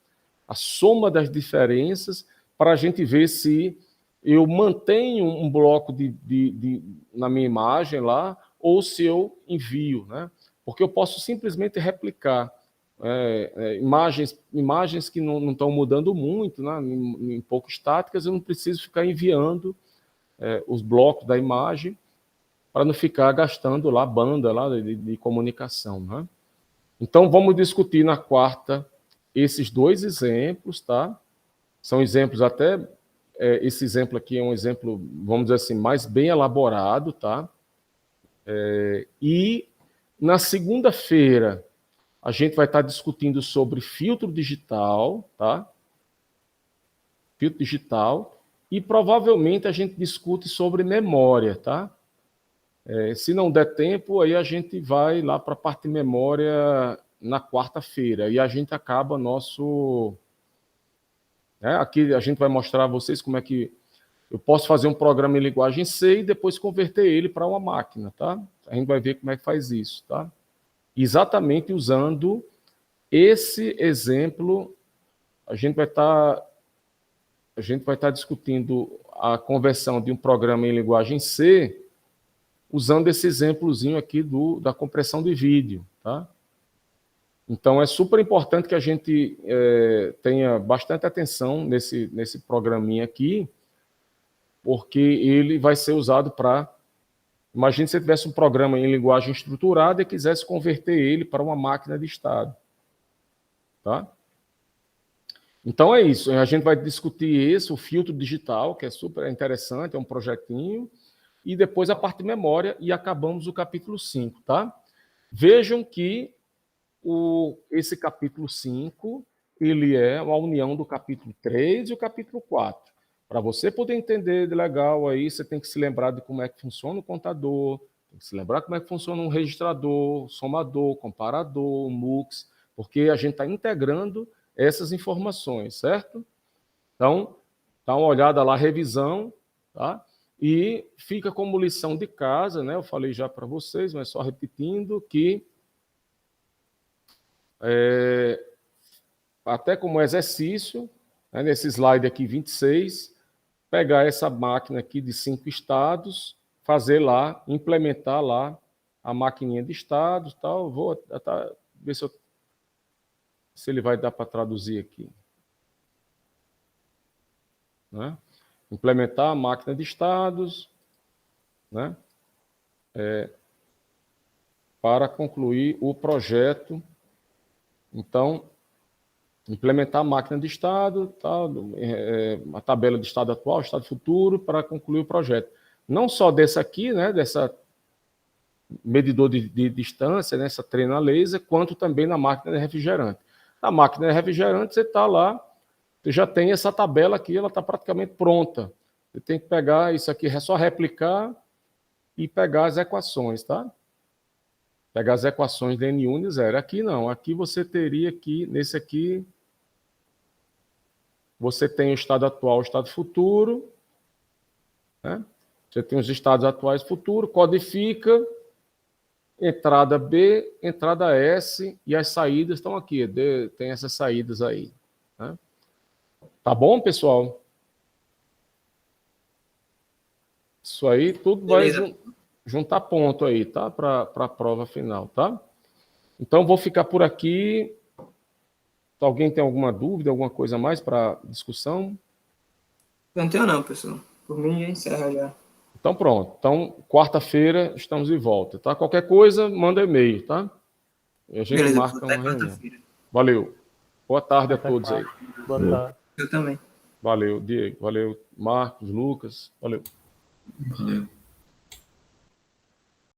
A soma das diferenças, para a gente ver se eu mantenho um bloco na minha imagem lá, ou se eu envio, né? Porque eu posso simplesmente replicar imagens que não estão mudando muito, né? Em pouco estáticas, eu não preciso ficar enviando os blocos da imagem para não ficar gastando lá banda lá de comunicação, né? Então, vamos discutir na quarta esses 2 exemplos, tá? São exemplos até... esse exemplo aqui é um exemplo, vamos dizer assim, mais bem elaborado, tá? E na segunda-feira a gente vai estar discutindo sobre filtro digital, tá? Filtro digital, e provavelmente a gente discute sobre memória, tá? Se não der tempo, aí a gente vai lá para a parte de memória na quarta-feira, e a gente acaba nosso... Aqui a gente vai mostrar a vocês como é que eu posso fazer um programa em linguagem C e depois converter ele para uma máquina, tá? A gente vai ver como é que faz isso, tá? Exatamente usando esse exemplo, a gente vai estar discutindo a conversão de um programa em linguagem C usando esse exemplozinho aqui da compressão de vídeo, tá? Então, é super importante que a gente tenha bastante atenção nesse programinha aqui, porque ele vai ser usado para... Imagine se você tivesse um programa em linguagem estruturada e quisesse converter ele para uma máquina de estado. Tá? Então, é isso. A gente vai discutir o filtro digital, que é super interessante, é um projetinho, e depois a parte de memória, e acabamos o capítulo 5. Tá? Vejam que esse capítulo 5, ele é uma união do capítulo 3 e o capítulo 4. Para você poder entender legal aí, você tem que se lembrar de como é que funciona o contador, tem que se lembrar como é que funciona um registrador, somador, comparador, MUX, porque a gente está integrando essas informações, certo? Então, dá uma olhada lá, revisão, tá? E fica como lição de casa, né? Eu falei já para vocês, mas só repetindo que até como exercício, né, nesse slide aqui 26, pegar essa máquina aqui de 5 estados, fazer lá, implementar lá a maquininha de estados, tal. Vou ver se ele vai dar para traduzir aqui. Né? Implementar a máquina de estados, né? Para concluir o projeto. Então, implementar a máquina de estado, a tabela de estado atual, estado futuro, para concluir o projeto. Não só desse aqui, né, dessa medidor de distância, nessa trena laser, quanto também na máquina de refrigerante. Na máquina de refrigerante, você está lá, você já tem essa tabela aqui, ela está praticamente pronta. Você tem que pegar isso aqui, é só replicar e pegar as equações, tá? Pegar as equações de N1 e 0. Aqui não, aqui você teria que, nesse aqui, você tem o estado atual, o estado futuro, né? Você tem os estados atuais e futuro, codifica, entrada B, entrada S, e as saídas estão aqui, tem essas saídas aí. Né? Tá bom, pessoal? Isso aí tudo vai juntar ponto aí, tá? Para a prova final, tá? Então, vou ficar por aqui. Alguém tem alguma dúvida, alguma coisa a mais para discussão? Não tenho não, pessoal. Por mim, já encerra já. Então, pronto. Então, quarta-feira estamos de volta, tá? Qualquer coisa, manda e-mail, tá? E a gente Beleza, marca uma até reunião. quarta-feira. Valeu. Boa tarde a Até todos aí. Boa tarde. Eu também. Valeu, Diego. Valeu, Marcos, Lucas. Valeu. Valeu.